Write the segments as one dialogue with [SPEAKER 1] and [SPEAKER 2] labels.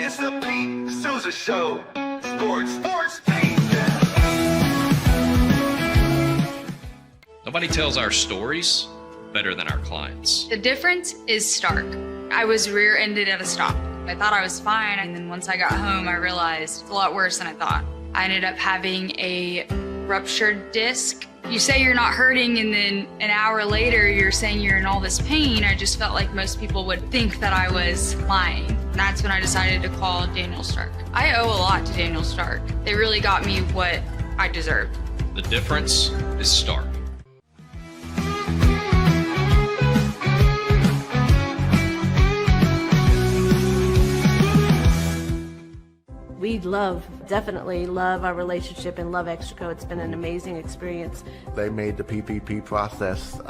[SPEAKER 1] It's the Pete Sousa Show. Sports, Pete.
[SPEAKER 2] Nobody tells our stories better than our clients.
[SPEAKER 3] The difference is stark. I was rear-ended at a stop. I thought I was fine, and then once I got home, I realized it's a lot worse than I thought. I ended up having a ruptured disc. You say you're not hurting, and then an hour later, you're saying you're in all this pain. I just felt like most people would think that I was lying. And that's when I decided to call Daniel Stark. I owe a lot to Daniel Stark. They really got me what I deserved.
[SPEAKER 2] The difference is stark.
[SPEAKER 4] We definitely love our relationship and love Extraco. It's been an amazing experience.
[SPEAKER 5] They made the PPP process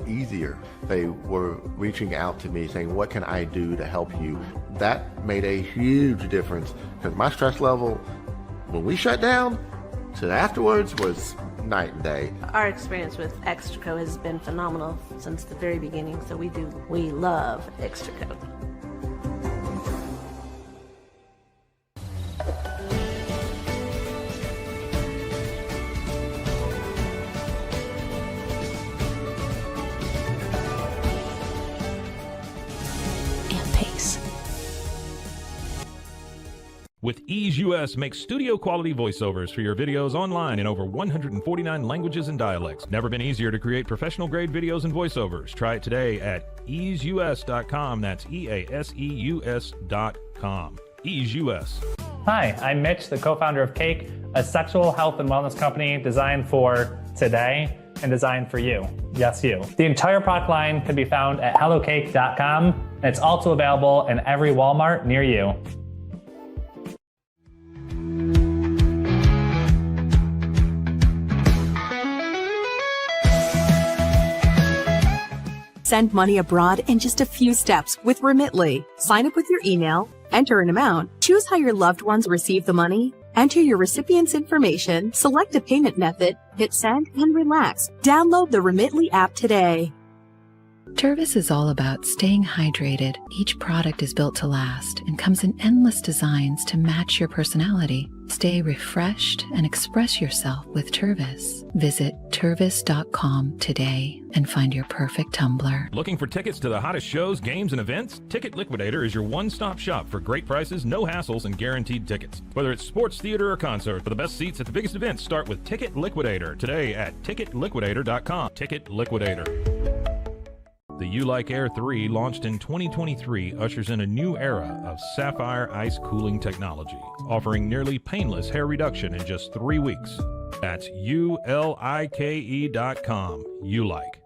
[SPEAKER 5] easier. They were reaching out to me saying, what can I do to help you? That made a huge difference because my stress level, when we shut down, to afterwards was night and day.
[SPEAKER 4] Our experience with Extraco has been phenomenal since the very beginning, so we love Extraco.
[SPEAKER 6] With Ease US makes studio quality voiceovers for your videos online in over 149 languages and dialects. Never been easier to create professional grade videos and voiceovers. Try it today at easeus.com. That's EASEUS.com. Ease US.
[SPEAKER 7] Hi, I'm Mitch, the co-founder of Cake, a sexual health and wellness company designed for today and designed for you. Yes, you. The entire product line can be found at hellocake.com, and it's also available in every Walmart near you.
[SPEAKER 8] Send money abroad in just a few steps with Remitly. Sign up with your email, enter an amount, choose how your loved ones receive the money, enter your recipient's information, select a payment method, hit send, and relax. Download the Remitly app today.
[SPEAKER 9] Tervis is all about staying hydrated. Each product is built to last and comes in endless designs to match your personality. Stay refreshed and express yourself with Tervis. Visit tervis.com today and find your perfect tumbler.
[SPEAKER 6] Looking for tickets to the hottest shows, games, and events? Ticket Liquidator is your one-stop shop for great prices, no hassles, and guaranteed tickets. Whether it's sports, theater, or concert, for the best seats at the biggest events, start with Ticket Liquidator today at ticketliquidator.com. Ticket Liquidator. The U-Like Air 3, launched in 2023, ushers in a new era of sapphire ice cooling technology, offering nearly painless hair reduction in just 3 weeks. That's ULIKE.com. U-Like.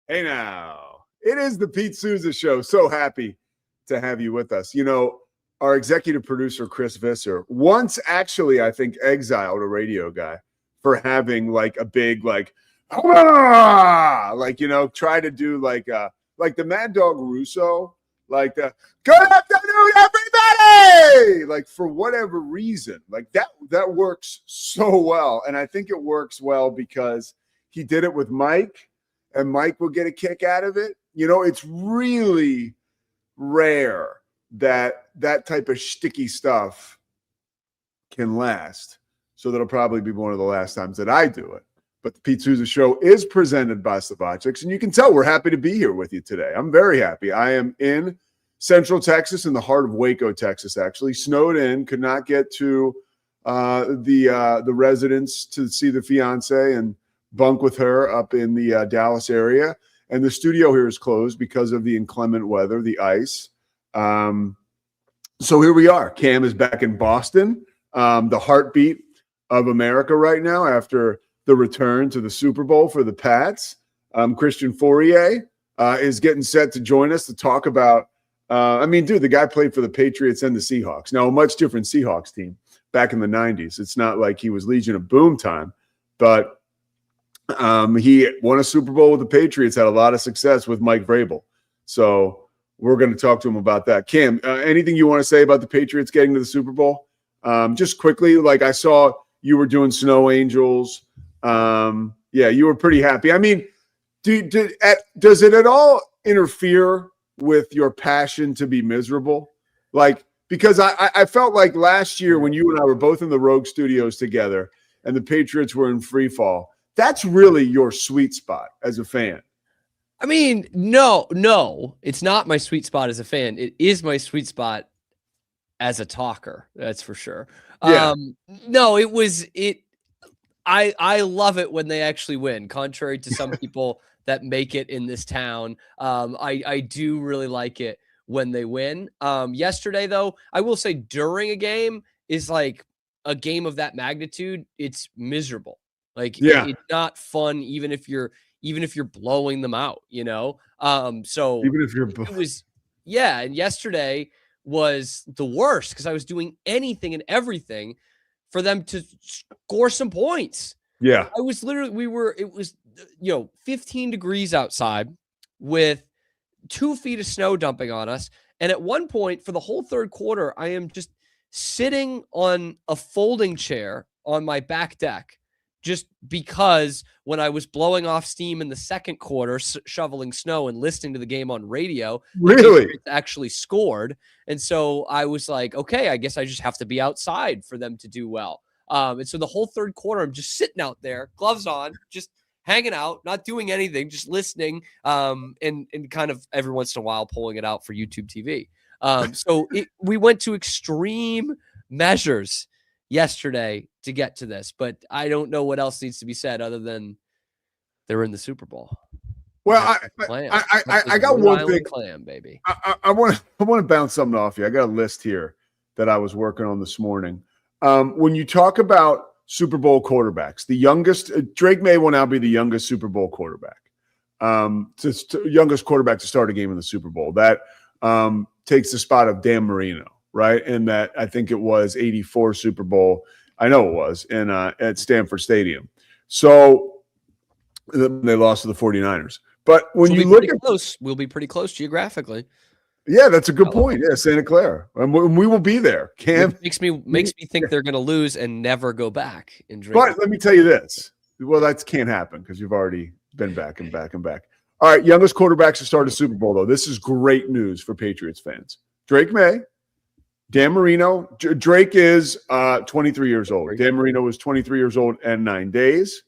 [SPEAKER 10] Hey now, it is the Pete Sousa Show. So happy to have you with us. You know, our executive producer, Chris Visser, once actually, I think, exiled a radio guy for having like a big, like, like, you know, try to do like the Mad Dog Russo, like the good afternoon, everybody. Like, for whatever reason, like that works so well. And I think it works well because he did it with Mike. And Mike will get a kick out of it. You know, it's really rare that that type of shticky stuff can last. So that'll probably be one of the last times that I do it. But the Pete Sousa Show is presented by Slovaceks, and you can tell we're happy to be here with you today. I'm very happy. I am in Central Texas, in the heart of Waco, Texas, actually. Snowed in, could not get to the residence to see the fiance and bunk with her up in the Dallas area. And the studio here is closed because of the inclement weather, the ice. So here we are. Cam is back in Boston, the heartbeat of America right now after the return to the Super Bowl for the Pats. Christian Fauria is getting set to join us to talk about the guy played for the Patriots and the Seahawks. Now, a much different Seahawks team back in the 90s. It's not like he was Legion of Boom time, but he won a Super Bowl with the Patriots, had a lot of success with Mike Vrabel. So we're going to talk to him about that. Cam, anything you want to say about the Patriots getting to the Super Bowl? Just quickly, like I saw you were doing Snow Angels. Yeah, you were pretty happy. I mean, does it at all interfere with your passion to be miserable? Like, because I felt like last year when you and I were both in the Rogue Studios together and the Patriots were in free fall, that's really your sweet spot as a fan.
[SPEAKER 11] I mean, no, it's not my sweet spot as a fan. It is my sweet spot as a talker. That's for sure.
[SPEAKER 10] Yeah.
[SPEAKER 11] No, I love it when they actually win, contrary to some people that make it in this town. I do really like it when they win. Yesterday, though, I will say during a game is like a game of that magnitude. It's miserable. Like, it's not fun, even if you're blowing them out, you know? So
[SPEAKER 10] even if you're,
[SPEAKER 11] and yesterday was the worst because I was doing anything and everything for them to score some points.
[SPEAKER 10] Yeah.
[SPEAKER 11] I was literally, it was 15 degrees outside with 2 feet of snow dumping on us. And at one point for the whole third quarter, I am just sitting on a folding chair on my back deck, just because when I was blowing off steam in the second quarter, shoveling snow and listening to the game on radio,
[SPEAKER 10] really
[SPEAKER 11] actually scored. And so I was like, okay, I guess I just have to be outside for them to do well. And so the whole third quarter, I'm just sitting out there, gloves on, just hanging out, not doing anything, just listening, and kind of every once in a while pulling it out for YouTube TV. So we went to extreme measures yesterday to get to this, but I don't know what else needs to be said other than they're in the Super Bowl.
[SPEAKER 10] Well, I got one thing,
[SPEAKER 11] clam, baby.
[SPEAKER 10] I want to bounce something off you. I got a list here that I was working on this morning. When you talk about Super Bowl quarterbacks, the youngest, Drake May will now be the youngest Super Bowl quarterback, youngest quarterback to start a game in the Super Bowl. That takes the spot of Dan Marino, right? And that I think it was 84 Super Bowl. I know it was at Stanford Stadium. So they lost to the 49ers. But when you look at
[SPEAKER 11] close, we'll be pretty close geographically.
[SPEAKER 10] Yeah, that's a good point. Yeah, Santa Clara, and we will be there. Cam
[SPEAKER 11] makes me think they're going to lose and never go back.
[SPEAKER 10] But let me tell you this: well, that can't happen because you've already been back and back and back. All right, youngest quarterbacks to start a Super Bowl, though. This is great news for Patriots fans. Drake May, Dan Marino. Drake is 23 years old. Dan Marino was 23 years old and 9 days.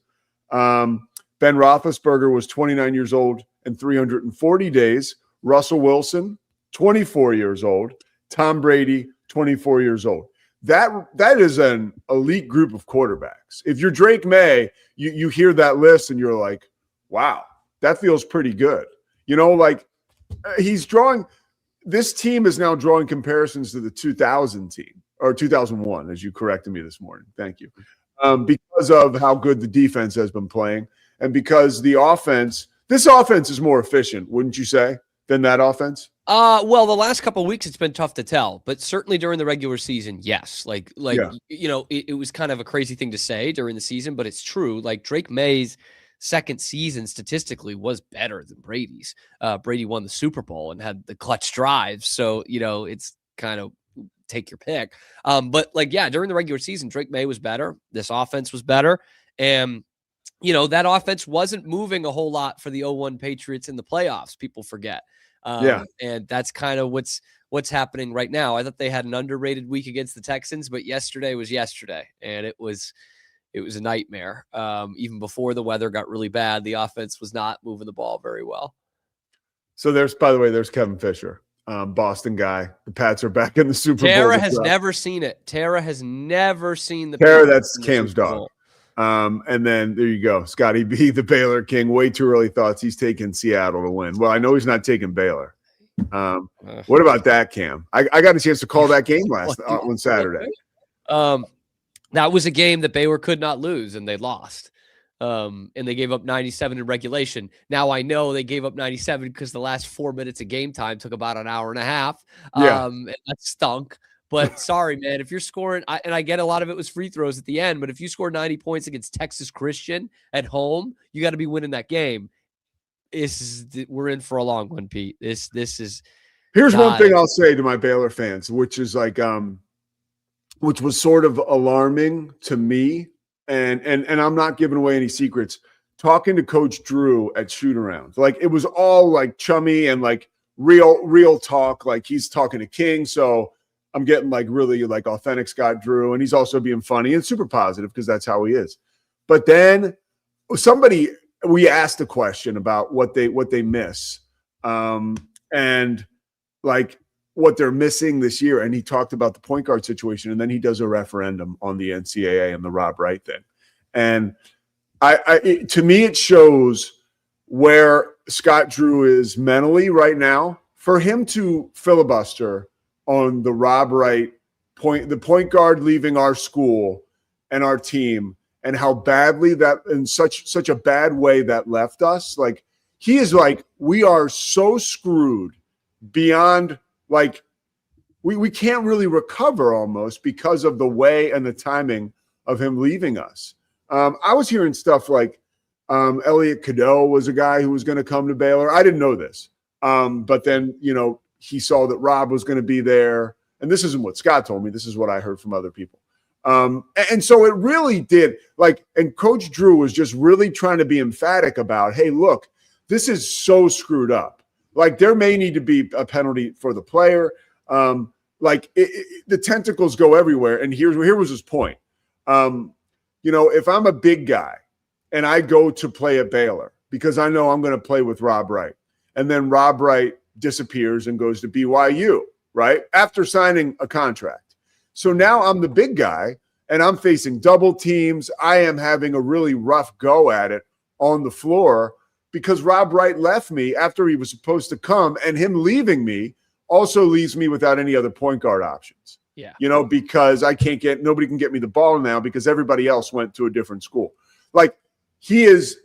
[SPEAKER 10] Ben Roethlisberger was 29 years old and 340 days. Russell Wilson, 24 years old. Tom Brady, 24 years old. That is an elite group of quarterbacks. If you're Drake May, you hear that list and you're like, wow, that feels pretty good. You know, like he's drawing – this team is now drawing comparisons to the 2000 team or 2001, as you corrected me this morning. Thank you. Because of how good the defense has been playing and because the offense – this offense is more efficient, wouldn't you say, than that offense?
[SPEAKER 11] Well, the last couple of weeks, it's been tough to tell, but certainly during the regular season, yes. It was kind of a crazy thing to say during the season, but it's true. Like Drake May's second season statistically was better than Brady's. Brady won the Super Bowl and had the clutch drives. So, it's kind of take your pick. But during the regular season, Drake May was better. This offense was better. And, that offense wasn't moving a whole lot for the 0-1 Patriots in the playoffs. People forget. And that's kind of what's happening right now. I thought they had an underrated week against the Texans, but yesterday was yesterday, and it was a nightmare. Even before the weather got really bad, the offense was not moving the ball very well.
[SPEAKER 10] So there's Kevin Fisher. Boston guy. The Pats are back in the Super Bowl.
[SPEAKER 11] Tara has never seen it. Tara has never seen the
[SPEAKER 10] Tara,
[SPEAKER 11] Pats
[SPEAKER 10] that's
[SPEAKER 11] in the
[SPEAKER 10] Cam's
[SPEAKER 11] Super
[SPEAKER 10] dog.
[SPEAKER 11] Bowl.
[SPEAKER 10] And then there you go. Scotty B, the Baylor King. Way too early thoughts. He's taking Seattle to win. Well, I know he's not taking Baylor. What about that, Cam? I got a chance to call that game on Saturday.
[SPEAKER 11] That was a game that Baylor could not lose, and they lost. And they gave up 97 in regulation. Now I know they gave up 97 because the last 4 minutes of game time took about an hour and a half. And that stunk. But sorry, man, if you're scoring, and I get a lot of it was free throws at the end, but if you score 90 points against Texas Christian at home, you got to be winning that game. We're in for a long one, Pete. This is.
[SPEAKER 10] Here's one thing I'll say to my Baylor fans, which is like, which was sort of alarming to me, and I'm not giving away any secrets. Talking to Coach Drew at shoot-arounds, like it was all like chummy and like real talk. Like he's talking to King, so I'm getting like really like authentic Scott Drew, and he's also being funny and super positive because that's how he is. But then we asked a question about what they miss, and like what they're missing this year, and he talked about the point guard situation, and then he does a referendum on the NCAA and the Rob Wright thing, and to me it shows where Scott Drew is mentally right now. For him to filibuster on the Rob Wright the point guard leaving our school and our team, and how badly that in such a bad way that left us. Like he is like, we are so screwed beyond like we can't really recover almost because of the way and the timing of him leaving us. I was hearing stuff like Elliot Cadeau was a guy who was going to come to Baylor. I didn't know this. But then, he saw that Rob was going to be there. And this isn't what Scott told me. This is what I heard from other people. And so it really did and Coach Drew was just really trying to be emphatic about, hey, look, this is so screwed up. Like there may need to be a penalty for the player. The tentacles go everywhere. And here was his point. If I'm a big guy and I go to play at Baylor because I know I'm going to play with Rob Wright, and then Rob Wright disappears and goes to BYU, right? After signing a contract. So now I'm the big guy and I'm facing double teams. I am having a really rough go at it on the floor because Rob Wright left me after he was supposed to come, and him leaving me also leaves me without any other point guard options.
[SPEAKER 11] Yeah.
[SPEAKER 10] Because nobody can get me the ball now because everybody else went to a different school. Like he is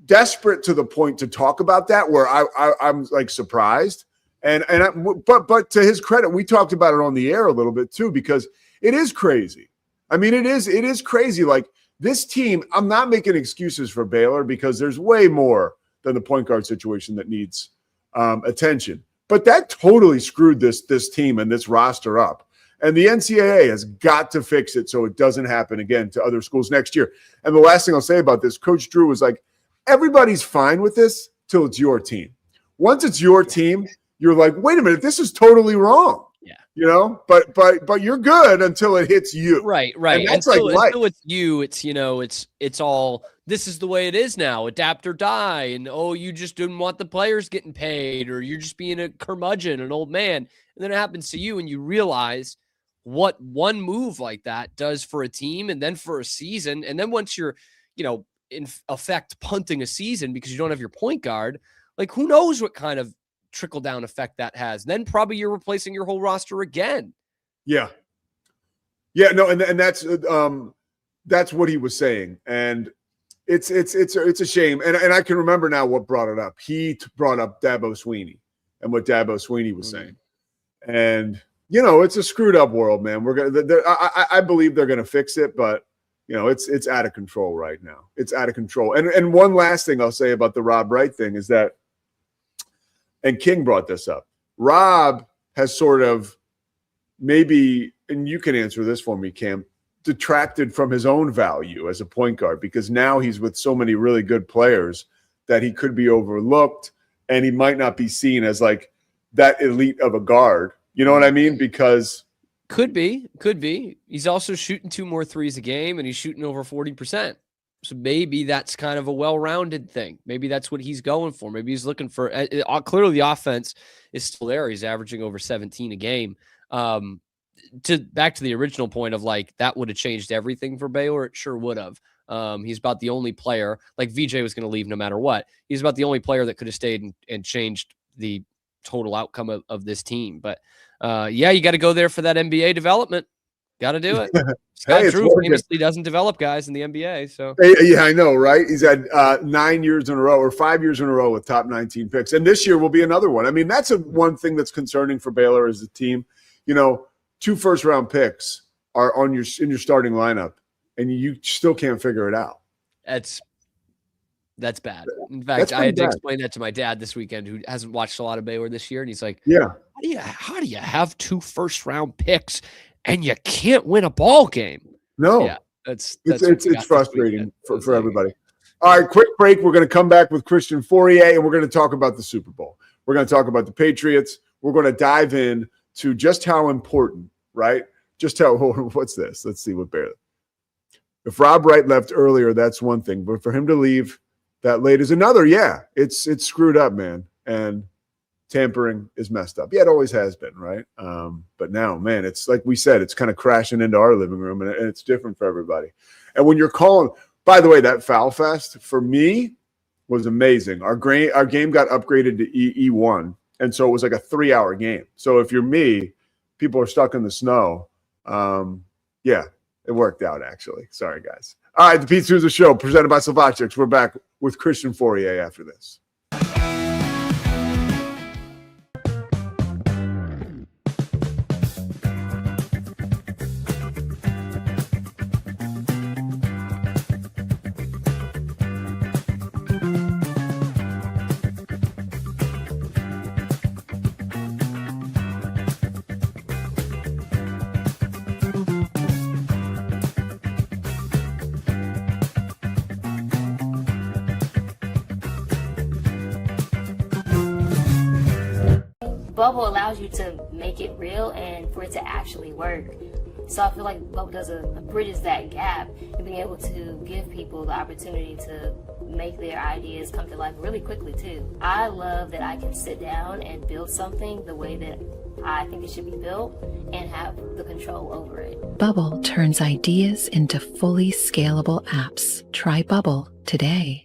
[SPEAKER 10] desperate to the point to talk about that where I'm like surprised. But to his credit, we talked about it on the air a little bit too, because it is crazy. I mean, it is crazy. Like this team, I'm not making excuses for Baylor because there's way more than the point guard situation that needs attention. But that totally screwed this team and this roster up. And the NCAA has got to fix it so it doesn't happen again to other schools next year. And the last thing I'll say about this, Coach Drew was like, everybody's fine with this till it's your team. Once it's your team, you're like, wait a minute, this is totally wrong.
[SPEAKER 11] Yeah.
[SPEAKER 10] But you're good until it hits you.
[SPEAKER 11] Right.
[SPEAKER 10] And that's
[SPEAKER 11] until
[SPEAKER 10] life.
[SPEAKER 11] it's you, it's all, this is the way it is now, adapt or die. And, you just didn't want the players getting paid, or you're just being a curmudgeon, an old man. And then it happens to you and you realize what one move like that does for a team and then for a season. And then once you're, in effect punting a season because you don't have your point guard, like who knows what kind of trickle down effect that has. Then probably you're replacing your whole roster again.
[SPEAKER 10] Yeah. No. And that's what he was saying. And it's a shame. And I can remember now what brought it up. He brought up Dabo Sweeney and what Dabo Sweeney was saying. And, it's a screwed up world, man. I believe they're going to fix it, but it's out of control right now. It's out of control. And one last thing I'll say about the Rob Wright thing is that, and King brought this up, Rob has sort of maybe, and you can answer this for me, Cam, detracted from his own value as a point guard because now he's with so many really good players that he could be overlooked and he might not be seen as like that elite of a guard. You know what I mean? Because
[SPEAKER 11] could be. He's also shooting 2 more threes a game and he's shooting over 40%. So maybe that's kind of a well-rounded thing. Maybe that's what he's going for. Maybe he's looking for clearly the offense is still there. He's averaging over 17 a game. Back to the original point of like that would have changed everything for Baylor. It sure would have. He's about the only player, like VJ was going to leave no matter what. He's about the only player that could have stayed and changed the total outcome of this team. But yeah, you got to go there for that NBA development. Got to do it. Scott Drew famously doesn't develop guys in the NBA. So
[SPEAKER 10] yeah, I know, right? He's had 9 years in a row or 5 years in a row with top 19 picks, and this year will be another one. I mean, that's one thing that's concerning for Baylor as a team. 2 first-round picks are in your starting lineup, and you still can't figure it out.
[SPEAKER 11] That's bad. In fact, I had to explain that to my dad this weekend, who hasn't watched a lot of Baylor this year, and he's like,
[SPEAKER 10] "Yeah,
[SPEAKER 11] how do you have 2 first-round picks and you can't win a ball game?"
[SPEAKER 10] No,
[SPEAKER 11] yeah, it's
[SPEAKER 10] frustrating for everybody. All right, quick break. We're going to come back with Christian Fauria, and we're going to talk about the Super Bowl. We're going to talk about the Patriots. We're going to dive in to just how important, right? Just how, what's this? Let's see what Baylor. If Rob Wright left earlier, that's one thing. But for him to leave that late is another. Yeah, it's screwed up, man. And tampering is messed up. Yeah, it always has been, right? But now, man, it's like we said, it's kind of crashing into our living room, and it's different for everybody. And when you're calling, by the way, that Foul Fest for me was amazing. Our game got upgraded to E1, and so it was like a 3-hour game. So if you're me, people are stuck in the snow. Yeah, it worked out, actually. Sorry, guys. All right, the Pete Sousa Show, presented by Slovakians. We're back with Christian Fauria after this.
[SPEAKER 12] Bubble allows you to make it real and for it to actually work. So I feel like Bubble does bridges that gap and being able to give people the opportunity to make their ideas come to life really quickly too. I love that I can sit down and build something the way that I think it should be built and have the control over it.
[SPEAKER 9] Bubble turns ideas into fully scalable apps. Try Bubble today.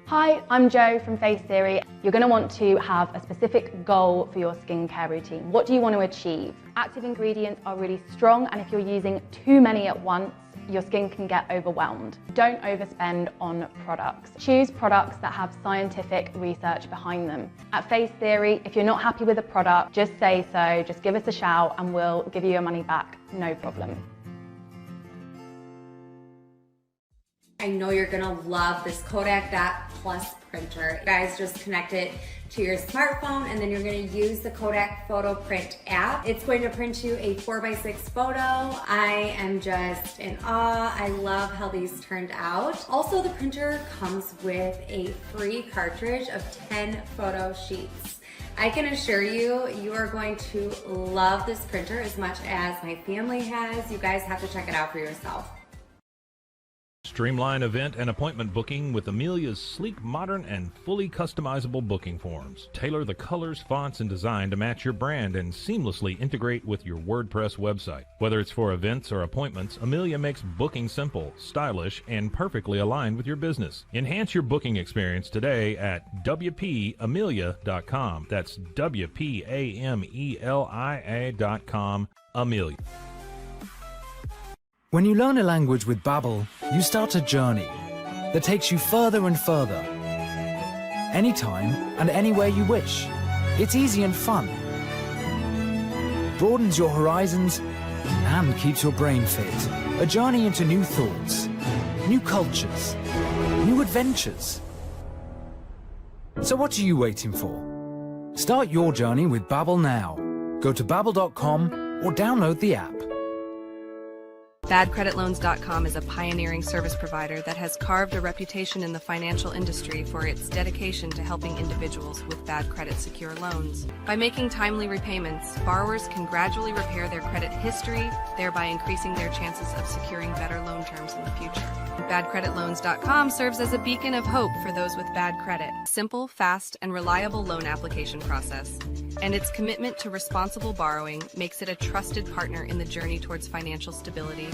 [SPEAKER 13] Hi, I'm Jo from Face Theory. You're going to want to have a specific goal for your skincare routine. What do you want to achieve? Active ingredients are really strong, and if you're using too many at once, your skin can get overwhelmed. Don't overspend on products. Choose products that have scientific research behind them. At Face Theory, if you're not happy with a product, just say so, just give us a shout and we'll give you your money back, no problem.
[SPEAKER 14] I know you're gonna love this Kodak Dot Plus printer. You guys just connect it to your smartphone and then you're gonna use the Kodak Photo Print app. It's going to print you a 4x6 photo. I am just in awe. I love how these turned out. Also, the printer comes with a free cartridge of 10 photo sheets. I can assure you, you are going to love this printer as much as my family has. You guys have to check it out for yourself.
[SPEAKER 6] Streamline event and appointment booking with Amelia's sleek, modern, and fully customizable booking forms. Tailor the colors, fonts, and design to match your brand and seamlessly integrate with your WordPress website. Whether it's for events or appointments, Amelia makes booking simple, stylish, and perfectly aligned with your business. Enhance your booking experience today at WPAmelia.com. That's WPAMELIA.com. Amelia.
[SPEAKER 15] When you learn a language with Babbel, you start a journey that takes you further and further. Anytime and anywhere you wish. It's easy and fun. Broadens your horizons and keeps your brain fit. A journey into new thoughts, new cultures, new adventures. So what are you waiting for? Start your journey with Babbel now. Go to babbel.com or download the app.
[SPEAKER 16] BadCreditLoans.com is a pioneering service provider that has carved a reputation in the financial industry for its dedication to helping individuals with bad credit secure loans. By making timely repayments, borrowers can gradually repair their credit history, thereby increasing their chances of securing better loan terms in the future. BadCreditLoans.com serves as a beacon of hope for those with bad credit. Simple, fast, and reliable loan application process. And its commitment to responsible borrowing makes it a trusted partner in the journey towards financial stability.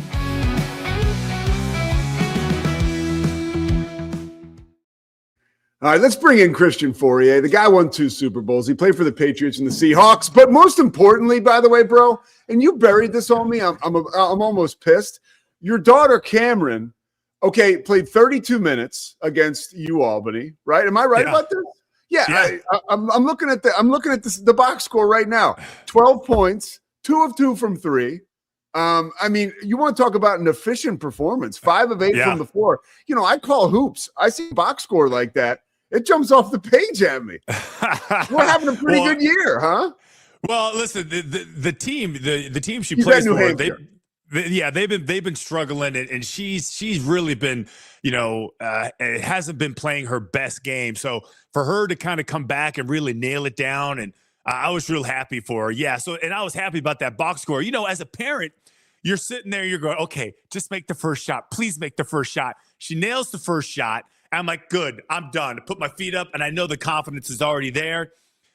[SPEAKER 10] All right, let's bring in Christian Fauria. The guy won 2 Super Bowls. He played for the Patriots and the Seahawks. But most importantly, by the way, bro, and you buried this on me. I'm almost pissed. Your daughter Cameron, okay, played 32 minutes against Albany, right? Am I right about this? Yeah. I'm looking at the box score right now. 12 points, 2 of 2 from 3. I mean, you want to talk about an efficient performance, 5 of 8 from the floor. You know, I call hoops. I see a box score like that. It jumps off the page at me. We're having a pretty good year, huh?
[SPEAKER 17] Well, listen, the team she plays for, they've been struggling, and she's really been, it hasn't been playing her best game. So for her to kind of come back and really nail it down, and I was real happy for her. Yeah. So, and I was happy about that box score. As a parent, you're sitting there, you're going, okay, just make the first shot. Please make the first shot. She nails the first shot. I'm like, good, I'm done. I put my feet up, and I know the confidence is already there.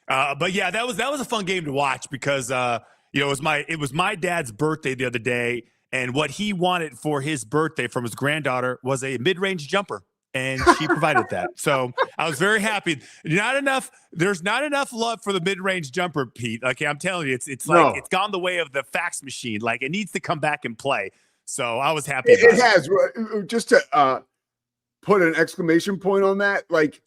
[SPEAKER 17] But yeah, that was a fun game to watch because it was my dad's birthday the other day, and what he wanted for his birthday from his granddaughter was a mid-range jumper, and she provided that. So I was very happy. There's not enough love for the mid-range jumper, Pete. Okay, I'm telling you, it's like it's gone the way of the fax machine. Like, it needs to come back and play. So I was happy.
[SPEAKER 10] It has. Just to put an exclamation point on that, like,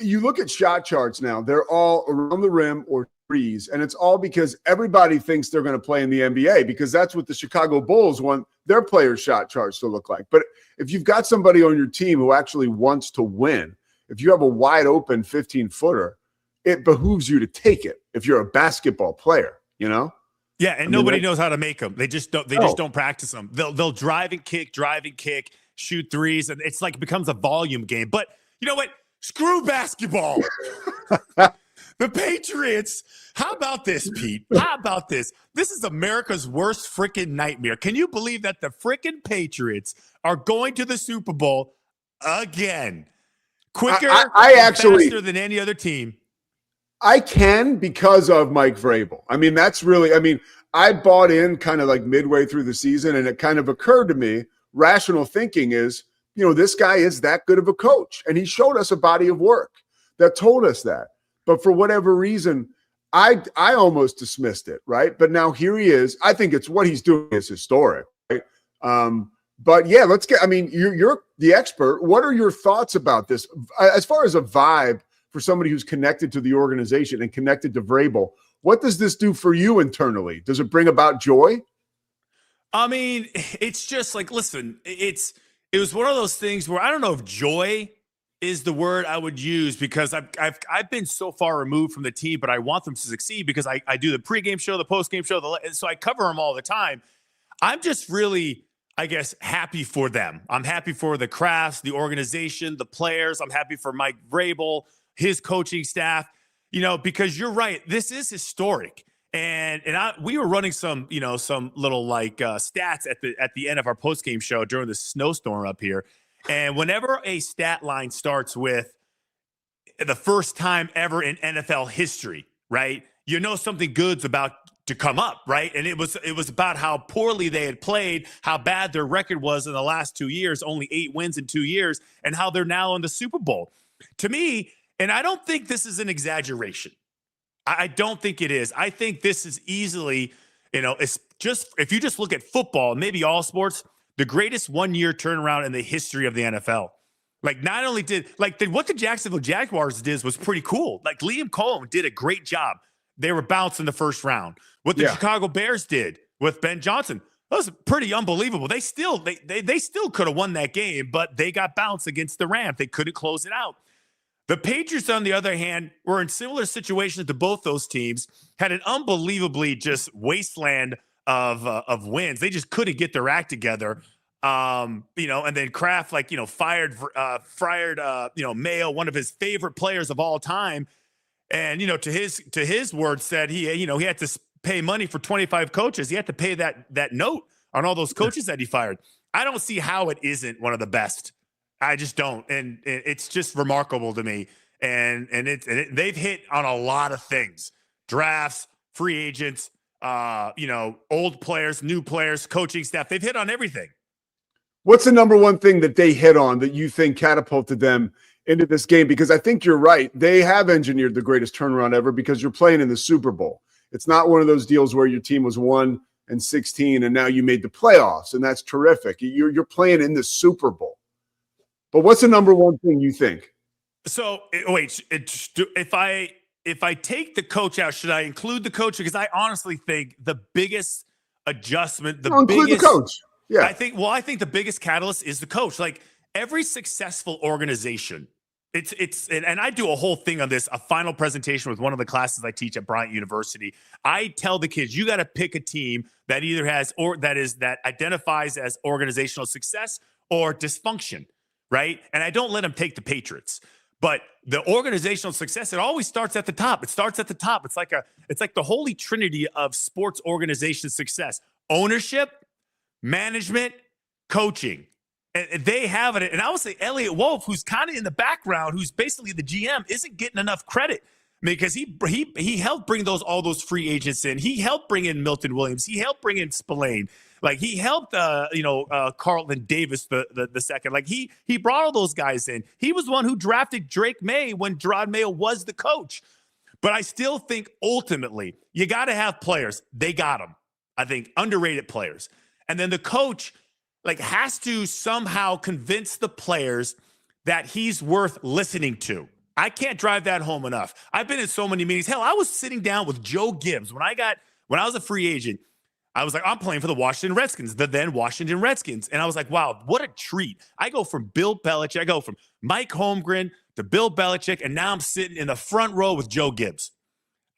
[SPEAKER 10] you look at shot charts now, they're all around the rim or threes, and it's all because everybody thinks they're going to play in the NBA because that's what the Chicago Bulls want their players' shot charts to look like. But if you've got somebody on your team who actually wants to win, if you have a wide open 15-footer, it behooves you to take it if you're a basketball player,
[SPEAKER 17] Yeah, and nobody knows how to make them. They just don't practice them. They'll drive and kick, shoot threes, and it's like it becomes a volume game. But you know what? Screw basketball. The Patriots. How about this, Pete? How about this? This is America's worst freaking nightmare. Can you believe that the freaking Patriots are going to the Super Bowl again? Quicker, faster than any other team.
[SPEAKER 10] I can because of Mike Vrabel. I mean, I bought in kind of like midway through the season, and it kind of occurred to me, rational thinking is, this guy is that good of a coach. And he showed us a body of work that told us that. But for whatever reason, I almost dismissed it, right? But now here he is. I think it's what he's doing is historic, right? But yeah, you're the expert. What are your thoughts about this? As far as a vibe for somebody who's connected to the organization and connected to Vrabel, what does this do for you internally? Does it bring about joy?
[SPEAKER 17] I mean, it's just like, listen, it was one of those things where I don't know if joy is the word I would use because I've been so far removed from the team, but I want them to succeed because I do the pregame show, the postgame show, so I cover them all the time. I'm just really, I guess, happy for them. I'm happy for the Crafts, the organization, the players. I'm happy for Mike Vrabel, his coaching staff, because you're right. This is historic. And we were running some little stats at the end of our postgame show during the snowstorm up here. And whenever a stat line starts with the first time ever in NFL history, right? Something good's about to come up, right? And it was about how poorly they had played, how bad their record was in the last 2 years, only 8 wins in 2 years, and how they're now in the Super Bowl. To me, and I don't think this is an exaggeration. I don't think it is. I think this is easily, it's just, if you just look at football, maybe all sports, the greatest 1-year turnaround in the history of the NFL. Like, not only what the Jacksonville Jaguars did was pretty cool. Like, Liam Cohen did a great job. They were bounced in the first round. What the Chicago Bears did with Ben Johnson, That was pretty unbelievable. They still could have won that game, but they got bounced against the Rams. They couldn't close it out. The Patriots, on the other hand, were in similar situations to both those teams, had an unbelievably just wasteland of wins. They just couldn't get their act together. And then Kraft, fired Mayo, one of his favorite players of all time. And, to his words said he had to pay money for 25 coaches. He had to pay that note on all those coaches that he fired. I don't see how it isn't one of the best. I just don't. And it's just remarkable to me. And they've hit on a lot of things: drafts, free agents, old players, new players, coaching staff. They've hit on everything.
[SPEAKER 10] What's the number one thing that they hit on that you think catapulted them into this game? Because I think you're right. They have engineered the greatest turnaround ever because you're playing in the Super Bowl. It's not one of those deals where your team was 1-16 and now you made the playoffs, and that's terrific. You're playing in the Super Bowl. But what's the number one thing you think?
[SPEAKER 17] So if I take the coach out, should I include the coach? Because I honestly think the biggest adjustment,
[SPEAKER 10] include the coach. Yeah,
[SPEAKER 17] I think the biggest catalyst is the coach. Like every successful organization, and I do a whole thing on this, a final presentation with one of the classes I teach at Bryant University. I tell the kids, you got to pick a team that either has or that identifies as organizational success or dysfunction, right? And I don't let them take the Patriots. But the organizational success, it always starts at the top. It starts at the top. It's like the holy trinity of sports organization success: ownership, management, coaching. And they have it. And I would say Elliot Wolf, who's kind of in the background, who's basically the GM, isn't getting enough credit because he helped bring all those free agents in. He helped bring in Milton Williams. He helped bring in Spillane. Like he helped, Carlton Davis the second. Like he brought all those guys in. He was the one who drafted Drake May when Gerard Mayo was the coach. But I still think ultimately you got to have players. They got them. I think underrated players. And then the coach has to somehow convince the players that he's worth listening to. I can't drive that home enough. I've been in so many meetings. Hell, I was sitting down with Joe Gibbs when I was a free agent. I was like, I'm playing for the Washington Redskins, the then Washington Redskins. And I was like, wow, what a treat. I go from Bill Belichick, I go from Mike Holmgren to Bill Belichick, and now I'm sitting in the front row with Joe Gibbs.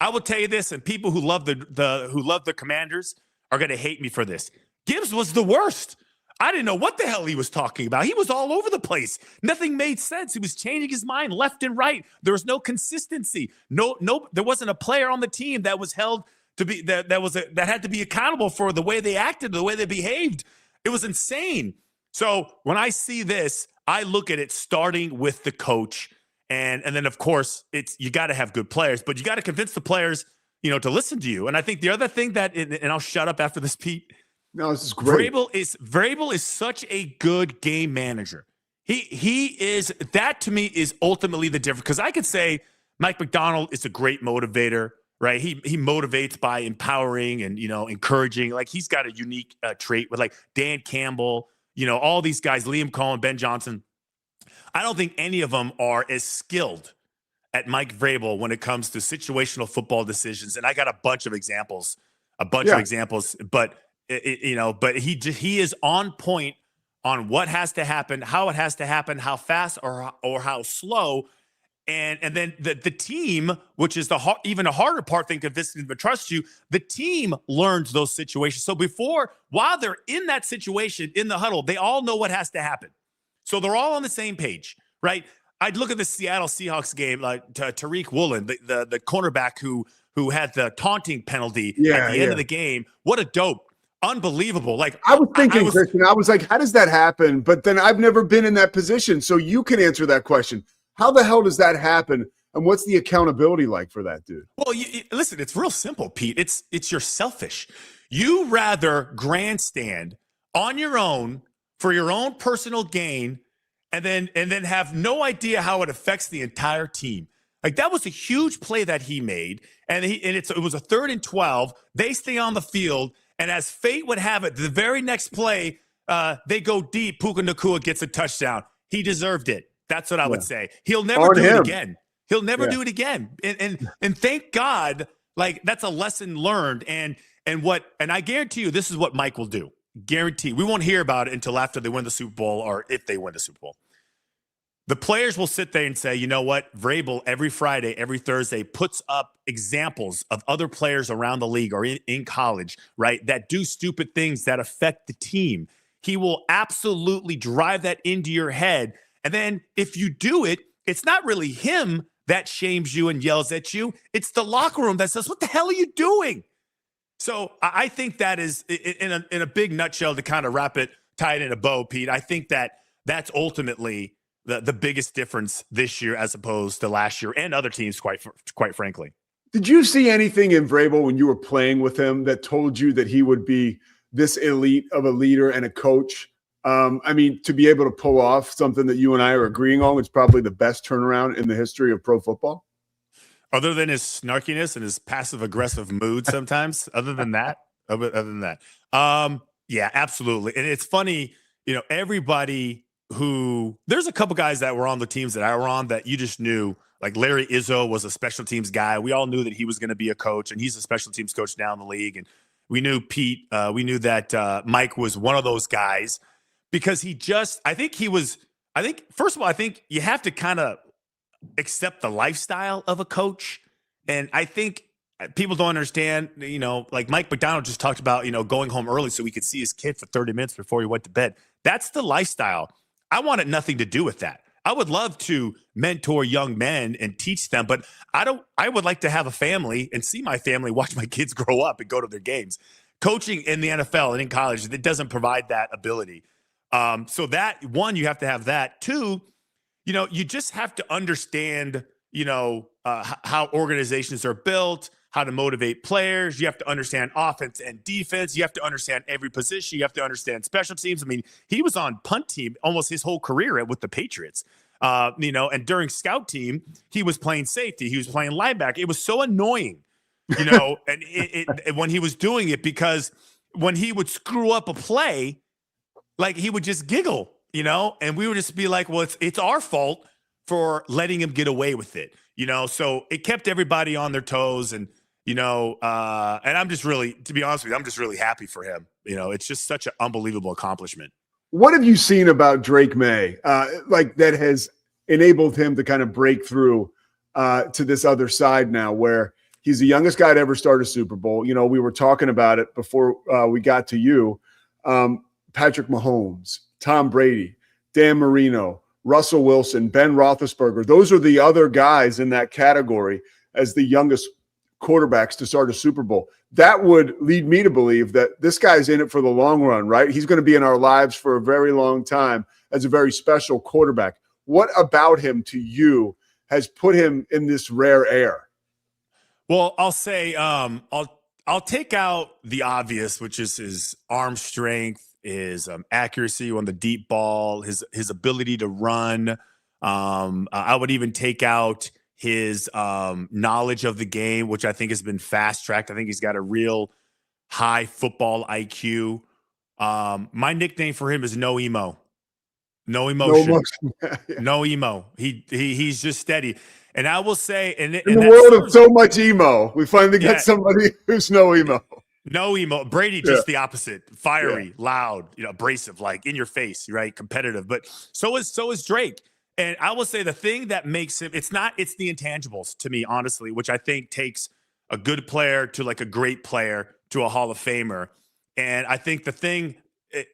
[SPEAKER 17] I will tell you this, and people who love the Commanders are going to hate me for this. Gibbs was the worst. I didn't know what the hell he was talking about. He was all over the place. Nothing made sense. He was changing his mind left and right. There was no consistency. No, there wasn't a player on the team that was held to be that had to be accountable for the way they acted, the way they behaved. It was insane. So when I see this, I look at it starting with the coach, and then of course you got to have good players, but you got to convince the players, to listen to you. And I think the other thing and I'll shut up after this, Pete.
[SPEAKER 10] No, this is great.
[SPEAKER 17] Vrabel is such a good game manager. He is, that to me is ultimately the difference. Because I could say Mike McDonald is a great motivator, right? He motivates by empowering and encouraging. Like he's got a unique trait with Dan Campbell, all these guys, Liam Cohen, Ben Johnson. I don't think any of them are as skilled at Mike Vrabel when it comes to situational football decisions. And I got a bunch of examples, but but he is on point on what has to happen, how it has to happen, how fast or how slow. And then the team, which is even a harder part than convincing them to trust you, the team learns those situations. So while they're in that situation in the huddle, they all know what has to happen. So they're all on the same page, right? I'd look at the Seattle Seahawks game, Tariq Woolen, the cornerback who had the taunting penalty at the end of the game. What a dope. Unbelievable.
[SPEAKER 10] I was thinking, Christian, I was like, how does that happen? But then I've never been in that position. So you can answer that question. How the hell does that happen? And what's the accountability like for that dude?
[SPEAKER 17] Well, listen, it's real simple, Pete. It's you're selfish. You rather grandstand on your own for your own personal gain and then have no idea how it affects the entire team. That was a huge play that he made. And it was a 3rd and 12. They stay on the field. And as fate would have it, the very next play, they go deep. Puka Nacua gets a touchdown. He deserved it. That's what I would say. He'll never do it again. He'll never do it again. And thank God, that's a lesson learned. And I guarantee you, this is what Mike will do. guarantee we won't hear about it until after they win the Super Bowl or if they win the Super Bowl. The players will sit there and say, you know what? Vrabel every Friday, every Thursday puts up examples of other players around the league or in college, right, that do stupid things that affect the team. He will absolutely drive that into your head. And then if you do it, it's not really him that shames you and yells at you. It's the locker room that says, what the hell are you doing? So I think that is, in a big nutshell, to kind of tie it in a bow, Pete, I think that's ultimately the biggest difference this year as opposed to last year and other teams, quite frankly.
[SPEAKER 10] Did you see anything in Vrabel when you were playing with him that told you that he would be this elite of a leader and a coach? I mean, to be able to pull off something that you and I are agreeing on, it's probably the best turnaround in the history of pro football.
[SPEAKER 17] Other than his snarkiness and his passive-aggressive mood sometimes, other than that. Yeah, absolutely. And it's funny, everybody there's a couple guys that were on the teams that I were on that you just knew, like Larry Izzo was a special teams guy. We all knew that he was going to be a coach, and he's a special teams coach now in the league. And we knew Pete, we knew that Mike was one of those guys because I think first of all, I think you have to kind of accept the lifestyle of a coach. And I think people don't understand, like Mike McDonald just talked about, going home early so he could see his kid for 30 minutes before he went to bed. That's the lifestyle. I wanted nothing to do with that. I would love to mentor young men and teach them, but I would like to have a family and see my family, watch my kids grow up and go to their games. Coaching in the NFL and in college, it doesn't provide that ability. So that, one, you have to have that. Two, you just have to understand, how organizations are built, how to motivate players. You have to understand offense and defense. You have to understand every position. You have to understand special teams. I mean, he was on punt team almost his whole career with the Patriots, and during scout team, he was playing safety. He was playing linebacker. It was so annoying, and when he was doing it, because when he would screw up a play, like he would just giggle, and we would just be like, well, it's our fault for letting him get away with it, so it kept everybody on their toes. And, and I'm just really, to be honest with you, I'm just really happy for him. It's just such an unbelievable accomplishment.
[SPEAKER 10] What have you seen about Drake May, that has enabled him to kind of break through to this other side now, where he's the youngest guy to ever start a Super Bowl? We were talking about it before we got to you. Patrick Mahomes, Tom Brady, Dan Marino, Russell Wilson, Ben Roethlisberger. Those are the other guys in that category as the youngest quarterbacks to start a Super Bowl. That would lead me to believe that this guy's in it for the long run, right? He's going to be in our lives for a very long time as a very special quarterback. What about him to you has put him in this rare air?
[SPEAKER 17] Well, I'll say I'll take out the obvious, which is his arm strength, his accuracy on the deep ball, his ability to run. I would even take out his knowledge of the game, which I think has been fast-tracked. I think he's got a real high football IQ. My nickname for him is No Emo. No emotion. No emo. He's just steady. And I will say, in the
[SPEAKER 10] world of so much emo, we finally got somebody who's no emo.
[SPEAKER 17] No emo. Brady, just the opposite. Fiery, loud, abrasive, like in your face, right? Competitive. But so is Drake. And I will say the thing that makes him, it's the intangibles to me, honestly, which I think takes a good player to like a great player to a Hall of Famer. And I think the thing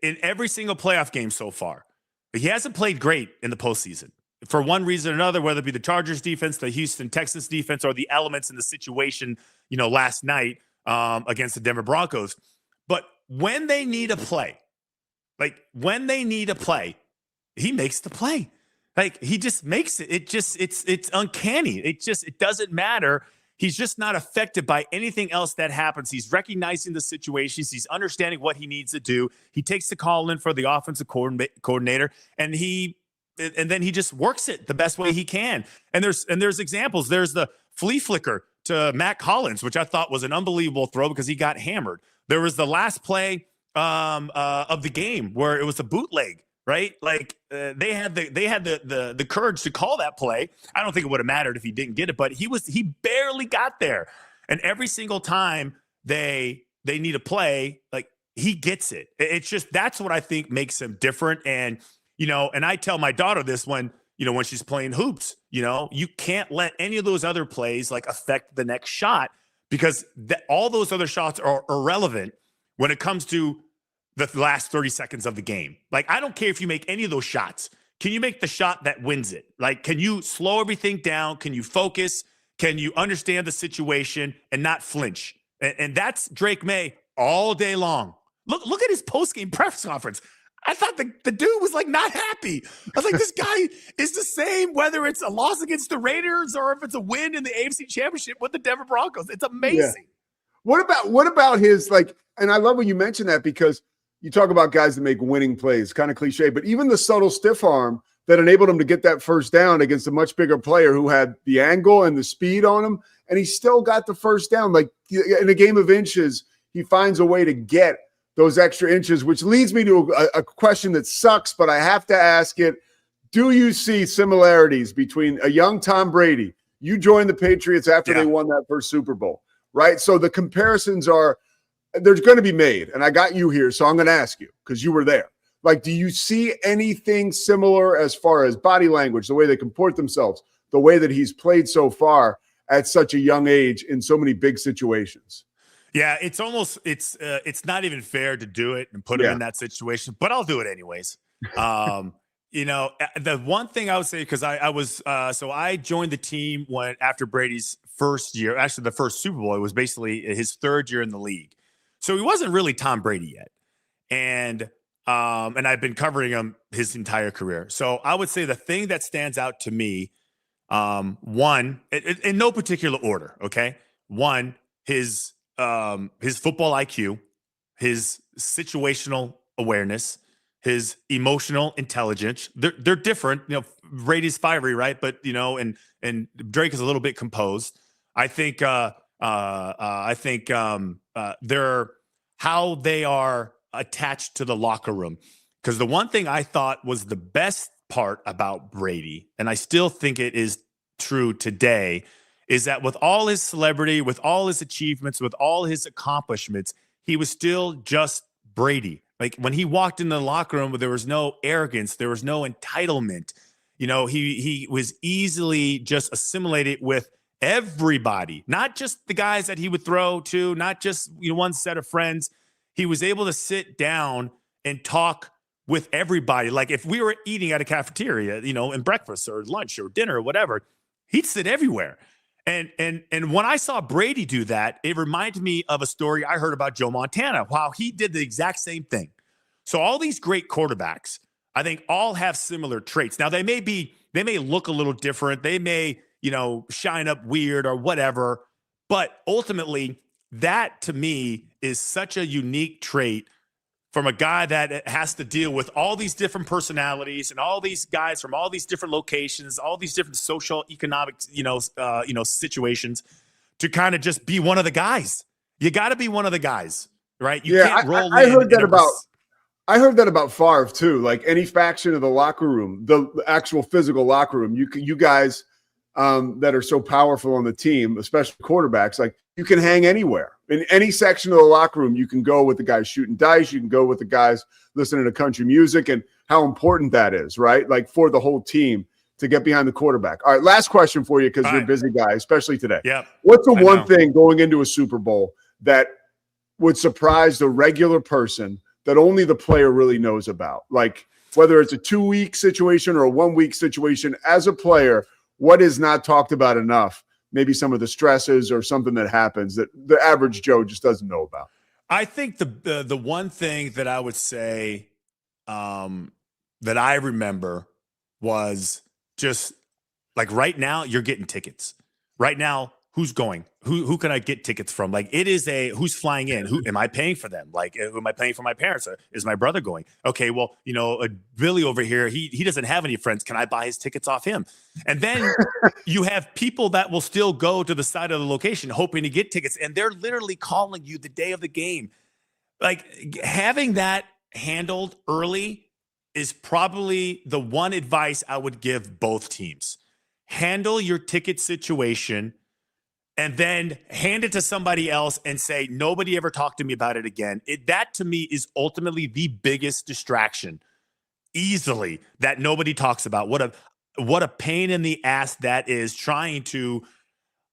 [SPEAKER 17] in every single playoff game so far, he hasn't played great in the postseason for one reason or another, whether it be the Chargers defense, the Houston Texans defense, or the elements in the situation, last night against the Denver Broncos. But when they need a play, he makes the play. Like he just makes it. It's uncanny. It doesn't matter. He's just not affected by anything else that happens. He's recognizing the situations. He's understanding what he needs to do. He takes the call in for the offensive coordinator, and then he just works it the best way he can. And there's examples. There's the flea flicker to Matt Collins, which I thought was an unbelievable throw because he got hammered. There was the last play of the game where it was a bootleg. Right? Like they had the courage to call that play. I don't think it would have mattered if he didn't get it, but he barely got there. And every single time they need a play, like he gets it. It's just, that's what I think makes him different. And, you know, and I tell my daughter this when she's playing hoops, you can't let any of those other plays like affect the next shot, because all those other shots are irrelevant when it comes to the last 30 seconds of the game. Like, I don't care if you make any of those shots. Can you make the shot that wins it? Like, can you slow everything down? Can you focus? Can you understand the situation and not flinch? And that's Drake May all day long. Look at his post-game press conference. I thought the dude was like not happy. I was like, this guy is the same whether it's a loss against the Raiders or if it's a win in the AFC Championship with the Denver Broncos. It's amazing.
[SPEAKER 10] Yeah. What about his, like, and I love when you mention that, because you talk about guys that make winning plays, kind of cliche, but even the subtle stiff arm that enabled him to get that first down against a much bigger player who had the angle and the speed on him, and he still got the first down. Like, in a game of inches, he finds a way to get those extra inches, which leads me to a question that sucks, but I have to ask it. Do you see similarities between a young Tom Brady? You joined the Patriots after they won that first Super Bowl, right? So the comparisons they're going to be made, and I got you here, so I'm going to ask you because you were there. Like, do you see anything similar as far as body language, the way they comport themselves, the way that he's played so far at such a young age in so many big situations?
[SPEAKER 17] Yeah, it's almost it's not even fair to do it and put him in that situation, but I'll do it anyways. The one thing I would say, because I joined the team after Brady's first year, actually the first Super Bowl. It was basically his third year in the league, so he wasn't really Tom Brady yet, and I've been covering him his entire career. So I would say the thing that stands out to me, one, in no particular order, okay, one, his football IQ, his situational awareness, his emotional intelligence. They're different. Brady's fiery, right? But and Drake is a little bit composed. I think they're how they are attached to the locker room. Because the one thing I thought was the best part about Brady, and I still think it is true today, is that with all his celebrity, with all his achievements, with all his accomplishments, he was still just Brady. Like, when he walked in the locker room, there was no arrogance, there was no entitlement. He was easily just assimilated with everybody, not just the guys that he would throw to, not just one set of friends. He was able to sit down and talk with everybody. Like, if we were eating at a cafeteria, in breakfast or lunch or dinner or whatever, he'd sit everywhere. And when I saw Brady do that, it reminded me of a story I heard about Joe Montana, how he did the exact same thing. So all these great quarterbacks, I think, all have similar traits. Now, they may look a little different. They may, shine up weird or whatever. But ultimately, that to me is such a unique trait from a guy that has to deal with all these different personalities and all these guys from all these different locations, all these different social, economic, situations, to kind of just be one of the guys. You got to be one of the guys, right? You can't roll
[SPEAKER 10] I heard that about. I heard that about Favre too. Like, any faction of the locker room, the actual physical locker room, you guys that are so powerful on the team, especially quarterbacks, like, you can hang anywhere. In any section of the locker room, you can go with the guys shooting dice. You can go with the guys listening to country music, and how important that is, right? Like, for the whole team to get behind the quarterback. All right, last question for you, because you're a busy guy, especially today.
[SPEAKER 17] Yeah.
[SPEAKER 10] What's the one thing going into a Super Bowl that would surprise the regular person that only the player really knows about? Like, whether it's a 2-week situation or a 1-week situation, as a player, what is not talked about enough? Maybe some of the stresses or something that happens that the average Joe just doesn't know about.
[SPEAKER 17] I think the one thing that I would say that I remember was just like, right now you're getting tickets. Right now, who's going? Who can I get tickets from? Like, it is who's flying in? Who am I paying for them? Like, who am I paying for my parents? Or is my brother going? Okay, well, Billy over here, he doesn't have any friends. Can I buy his tickets off him? And then you have people that will still go to the side of the location hoping to get tickets, and they're literally calling you the day of the game. Like, having that handled early is probably the one advice I would give both teams. Handle your ticket situation and then hand it to somebody else and say, nobody ever talked to me about it again. That to me is ultimately the biggest distraction easily that nobody talks about. What a pain in the ass that is, trying to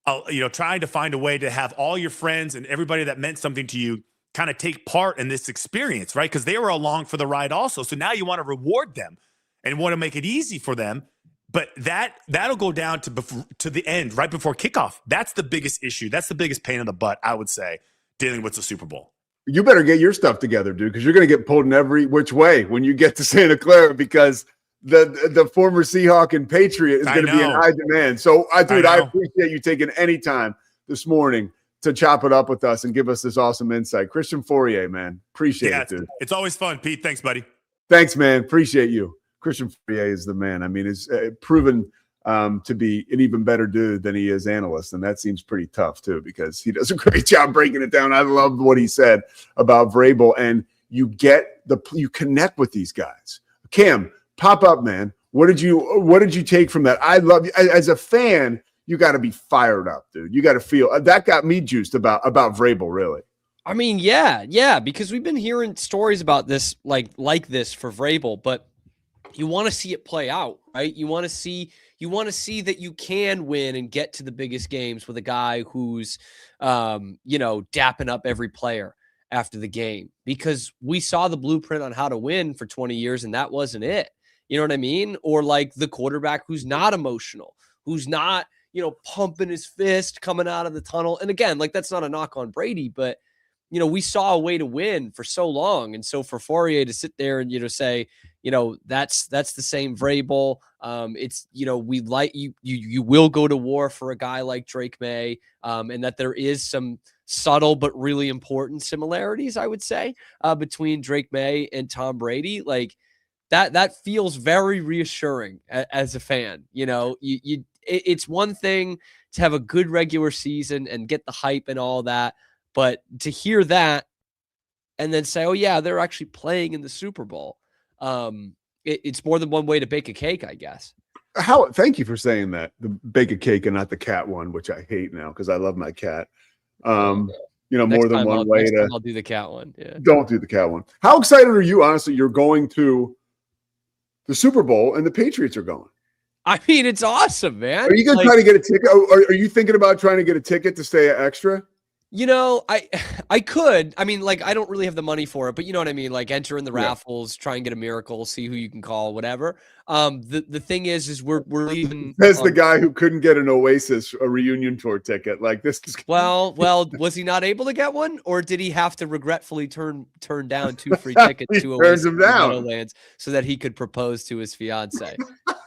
[SPEAKER 17] find a way to have all your friends and everybody that meant something to you kind of take part in this experience, right? Because they were along for the ride also. So now you want to reward them and want to make it easy for them. But that'll go down to the end, right before kickoff. That's the biggest issue. That's the biggest pain in the butt, I would say, dealing with the Super Bowl.
[SPEAKER 10] You better get your stuff together, dude, because you're going to get pulled in every which way when you get to Santa Clara, because the former Seahawk and Patriot is going to be in high demand. So, I appreciate you taking any time this morning to chop it up with us and give us this awesome insight. Christian Fauria, man. Appreciate it, dude.
[SPEAKER 17] It's always fun, Pete. Thanks, buddy.
[SPEAKER 10] Thanks, man. Appreciate you. Christian Fauria is the man. I mean, he's proven to be an even better dude than he is analyst. And that seems pretty tough, too, because he does a great job breaking it down. I love what he said about Vrabel. And you connect with these guys. Cam, pop up, man. What did you take from that? I love you. As a fan, you got to be fired up, dude. You got to feel that got me juiced about Vrabel, really.
[SPEAKER 11] I mean, yeah, because we've been hearing stories about this like this for Vrabel, but you want to see it play out, right? You want to see that you can win and get to the biggest games with a guy who's dapping up every player after the game, because we saw the blueprint on how to win for 20 years and that wasn't it. You know what I mean? Or like the quarterback who's not emotional, who's not, pumping his fist coming out of the tunnel. And again, like, that's not a knock on Brady, but we saw a way to win for so long. And so for Fauria to sit there and, say, that's the same Vrabel. It's, we like you will go to war for a guy like Drake May, and that there is some subtle but really important similarities, I would say, between Drake May and Tom Brady. Like that feels very reassuring as a fan. It's one thing to have a good regular season and get the hype and all that, but to hear that and then say, oh yeah, they're actually playing in the Super Bowl. It's more than one way to bake a cake, I guess.
[SPEAKER 10] Thank you for saying that. The bake a cake and not the cat one, which I hate now because I love my cat. More than one way to.
[SPEAKER 11] I'll do the cat one. Yeah.
[SPEAKER 10] Don't do the cat one. How excited are you? Honestly, you're going to the Super Bowl and the Patriots are going.
[SPEAKER 11] I mean, it's awesome, man.
[SPEAKER 10] Are you going to try to get a ticket? Are you thinking about trying to get a ticket to stay extra?
[SPEAKER 11] I could. I mean, like, I don't really have the money for it, but you know what I mean? Like, enter in the raffles, try and get a miracle, see who you can call, whatever. The thing is we're leaving.
[SPEAKER 10] Says the guy who couldn't get an Oasis a reunion tour ticket. Like, this is
[SPEAKER 11] well, was he not able to get one, or did he have to regretfully turn down 2 free tickets to Oasis in Meadowlands so that he could propose to his fiance?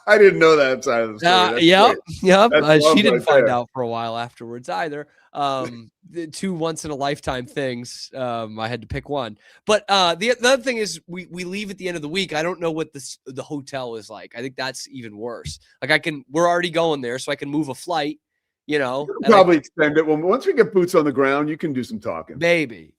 [SPEAKER 10] I didn't know that side of the story.
[SPEAKER 11] Yep. She didn't find out for a while afterwards either. The 2 once in a lifetime things. I had to pick one. But the other thing is we leave at the end of the week. I don't know what the hotel is like. I think that's even worse. Like, we're already going there, so I can move a flight.
[SPEAKER 10] Probably extend it. Once we get boots on the ground, you can do some talking.
[SPEAKER 11] Maybe.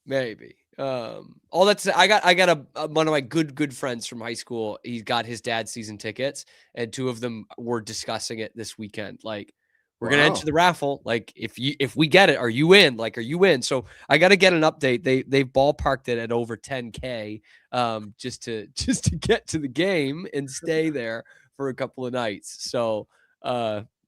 [SPEAKER 11] All that's I got one of my good friends from high school. He's got his dad's season tickets, and 2 of them were discussing it this weekend. Like, we're gonna enter the raffle. Like, if we get it, are you in? Like, are you in? So I got to get an update. They've ballparked it at over 10K, just to get to the game and stay there for a couple of nights. So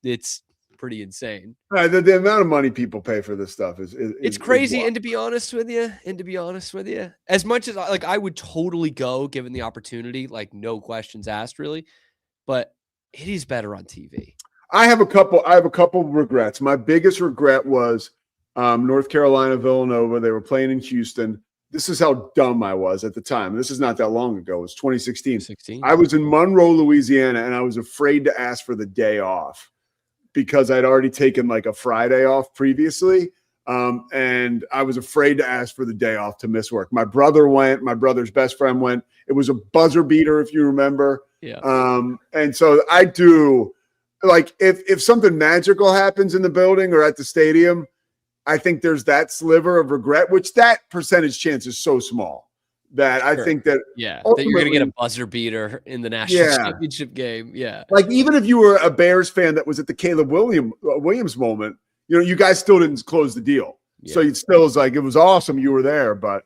[SPEAKER 11] it's pretty insane.
[SPEAKER 10] The amount of money people pay for this stuff is
[SPEAKER 11] it's crazy. And to be honest with you, as much as I would totally go given the opportunity, like, no questions asked, really, but it is better on TV.
[SPEAKER 10] I have a couple regrets. My biggest regret was North Carolina, Villanova. They were playing in Houston. This is how dumb I was at the time. This is not that long ago. It was 2016. I was in Monroe, Louisiana, and I was afraid to ask for the day off because I'd already taken like a Friday off previously. And I was afraid to ask for the day off to miss work. My brother went. My brother's best friend went. It was a buzzer beater, if you remember.
[SPEAKER 11] Yeah.
[SPEAKER 10] And so I do. Like, if something magical happens in the building or at the stadium, I think there's that sliver of regret, which that percentage chance is so small that I think that
[SPEAKER 11] that you're going to get a buzzer beater in the national championship game. Yeah.
[SPEAKER 10] Like, even if you were a Bears fan that was at the Caleb Williams moment, you guys still didn't close the deal. Yeah. So it still was like, it was awesome you were there, but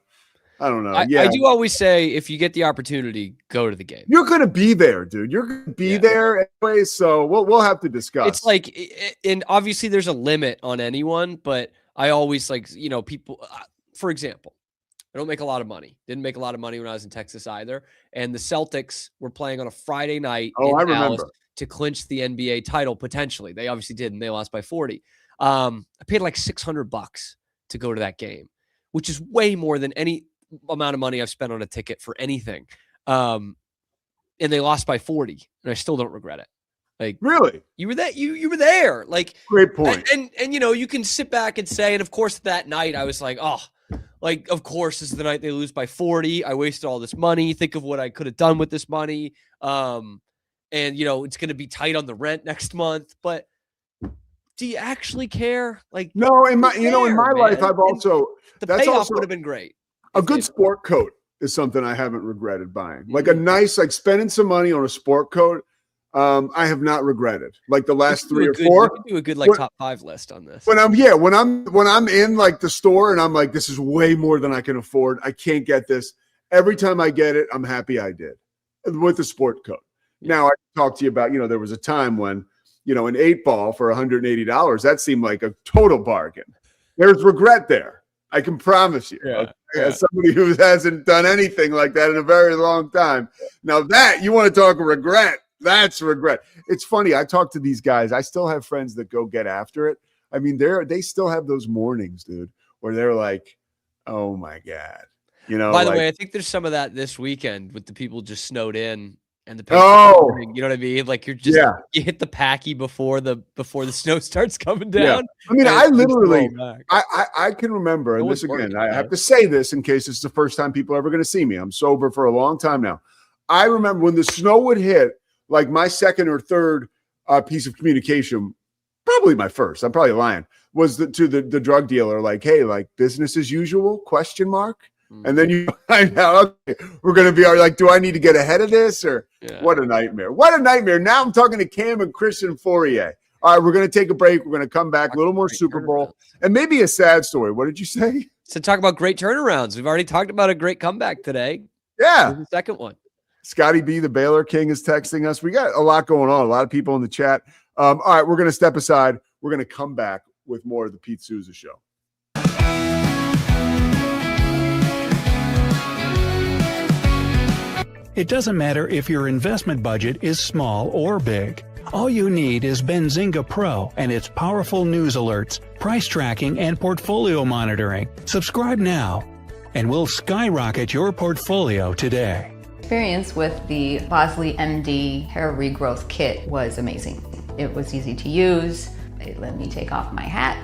[SPEAKER 10] I don't know.
[SPEAKER 11] I do always say, if you get the opportunity, go to the game.
[SPEAKER 10] You're going to be there, dude. You're going to be there anyway. So we'll have to discuss.
[SPEAKER 11] It's like, and obviously there's a limit on anyone, but I always like, people, for example, I don't make a lot of money. Didn't make a lot of money when I was in Texas either. And the Celtics were playing on a Friday night in Dallas to clinch the NBA title potentially. They obviously did, and they lost by 40. I paid like $600 to go to that game, which is way more than any amount of money I've spent on a ticket for anything. And they lost by 40, and I still don't regret it. Like,
[SPEAKER 10] really?
[SPEAKER 11] You were there. You were there. Like,
[SPEAKER 10] great point.
[SPEAKER 11] And you can sit back and say, and of course that night I was like, oh, like, of course, this is the night they lose by 40. I wasted all this money. Think of what I could have done with this money. And, it's going to be tight on the rent next month. But do you actually care? Like,
[SPEAKER 10] no, in my life, I've also,
[SPEAKER 11] the payoff would have been great.
[SPEAKER 10] A good sport coat is something I haven't regretted buying. Like a nice, like spending some money on a sport coat. I have not regretted. Like the last 3 or 4.
[SPEAKER 11] You can do a good top 5 list on this.
[SPEAKER 10] When I'm in like the store and I'm like, this is way more than I can afford. I can't get this. Every time I get it, I'm happy I did with the sport coat. Now I talk to you about, there was a time when, an 8-ball for $180, that seemed like a total bargain. There's regret there. I can promise you. As somebody who hasn't done anything like that in a very long time. Now that you want to talk regret, that's regret. It's funny. I talk to these guys. I still have friends that go get after it. I mean, they still have those mornings, dude, where they're like, oh my God.
[SPEAKER 11] By the way, I think there's some of that this weekend with the people just snowed in and the you know what I mean? Like you hit the packy before the snow starts coming down.
[SPEAKER 10] Yeah. I mean, I literally I can remember, and this again, I have to say this in case it's the first time people are ever going to see me. I'm sober for a long time now. I remember when the snow would hit, like my second or third piece of communication, probably my first, I'm probably lying, was to the drug dealer, like, hey, like business as usual, ? And then you find out, okay, we're going to be like, do I need to get ahead of this? Or what a nightmare. What a nightmare. Now I'm talking to Cam and Christian Fauria. All right, we're going to take a break. We're going to come back, a little more Super Bowl, and maybe a sad story. What did you say?
[SPEAKER 11] To talk about great turnarounds. We've already talked about a great comeback today.
[SPEAKER 10] Yeah.
[SPEAKER 11] The second one.
[SPEAKER 10] Scotty B, the Baylor King, is texting us. We got a lot going on. A lot of people in the chat. All right, we're going to step aside. We're going to come back with more of the Pete Sousa Show.
[SPEAKER 18] It doesn't matter if your investment budget is small or big. All you need is Benzinga Pro and its powerful news alerts, price tracking, and portfolio monitoring. Subscribe now, and we'll skyrocket your portfolio today.
[SPEAKER 19] Experience with the Bosley MD hair regrowth kit was amazing. It was easy to use. It let me take off my hat.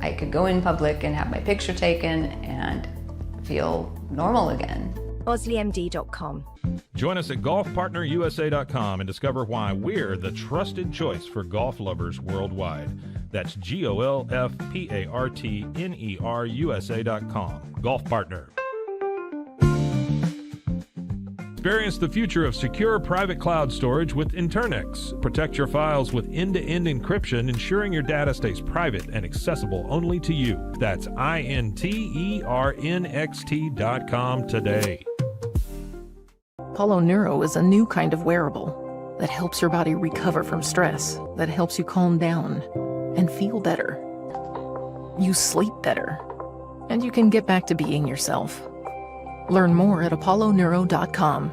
[SPEAKER 19] I could go in public and have my picture taken and feel normal again.
[SPEAKER 20] BosleyMD.com.
[SPEAKER 6] Join us at golfpartnerusa.com and discover why we're the trusted choice for golf lovers worldwide. That's GOLFPARTNERUSA.com. Golf Partner. Experience the future of secure private cloud storage with Internix. Protect your files with end-to-end encryption, ensuring your data stays private and accessible only to you. That's INTERNXT.com today.
[SPEAKER 21] Apollo Neuro is a new kind of wearable that helps your body recover from stress, that helps you calm down and feel better. You sleep better, and you can get back to being yourself. Learn more at apolloneuro.com.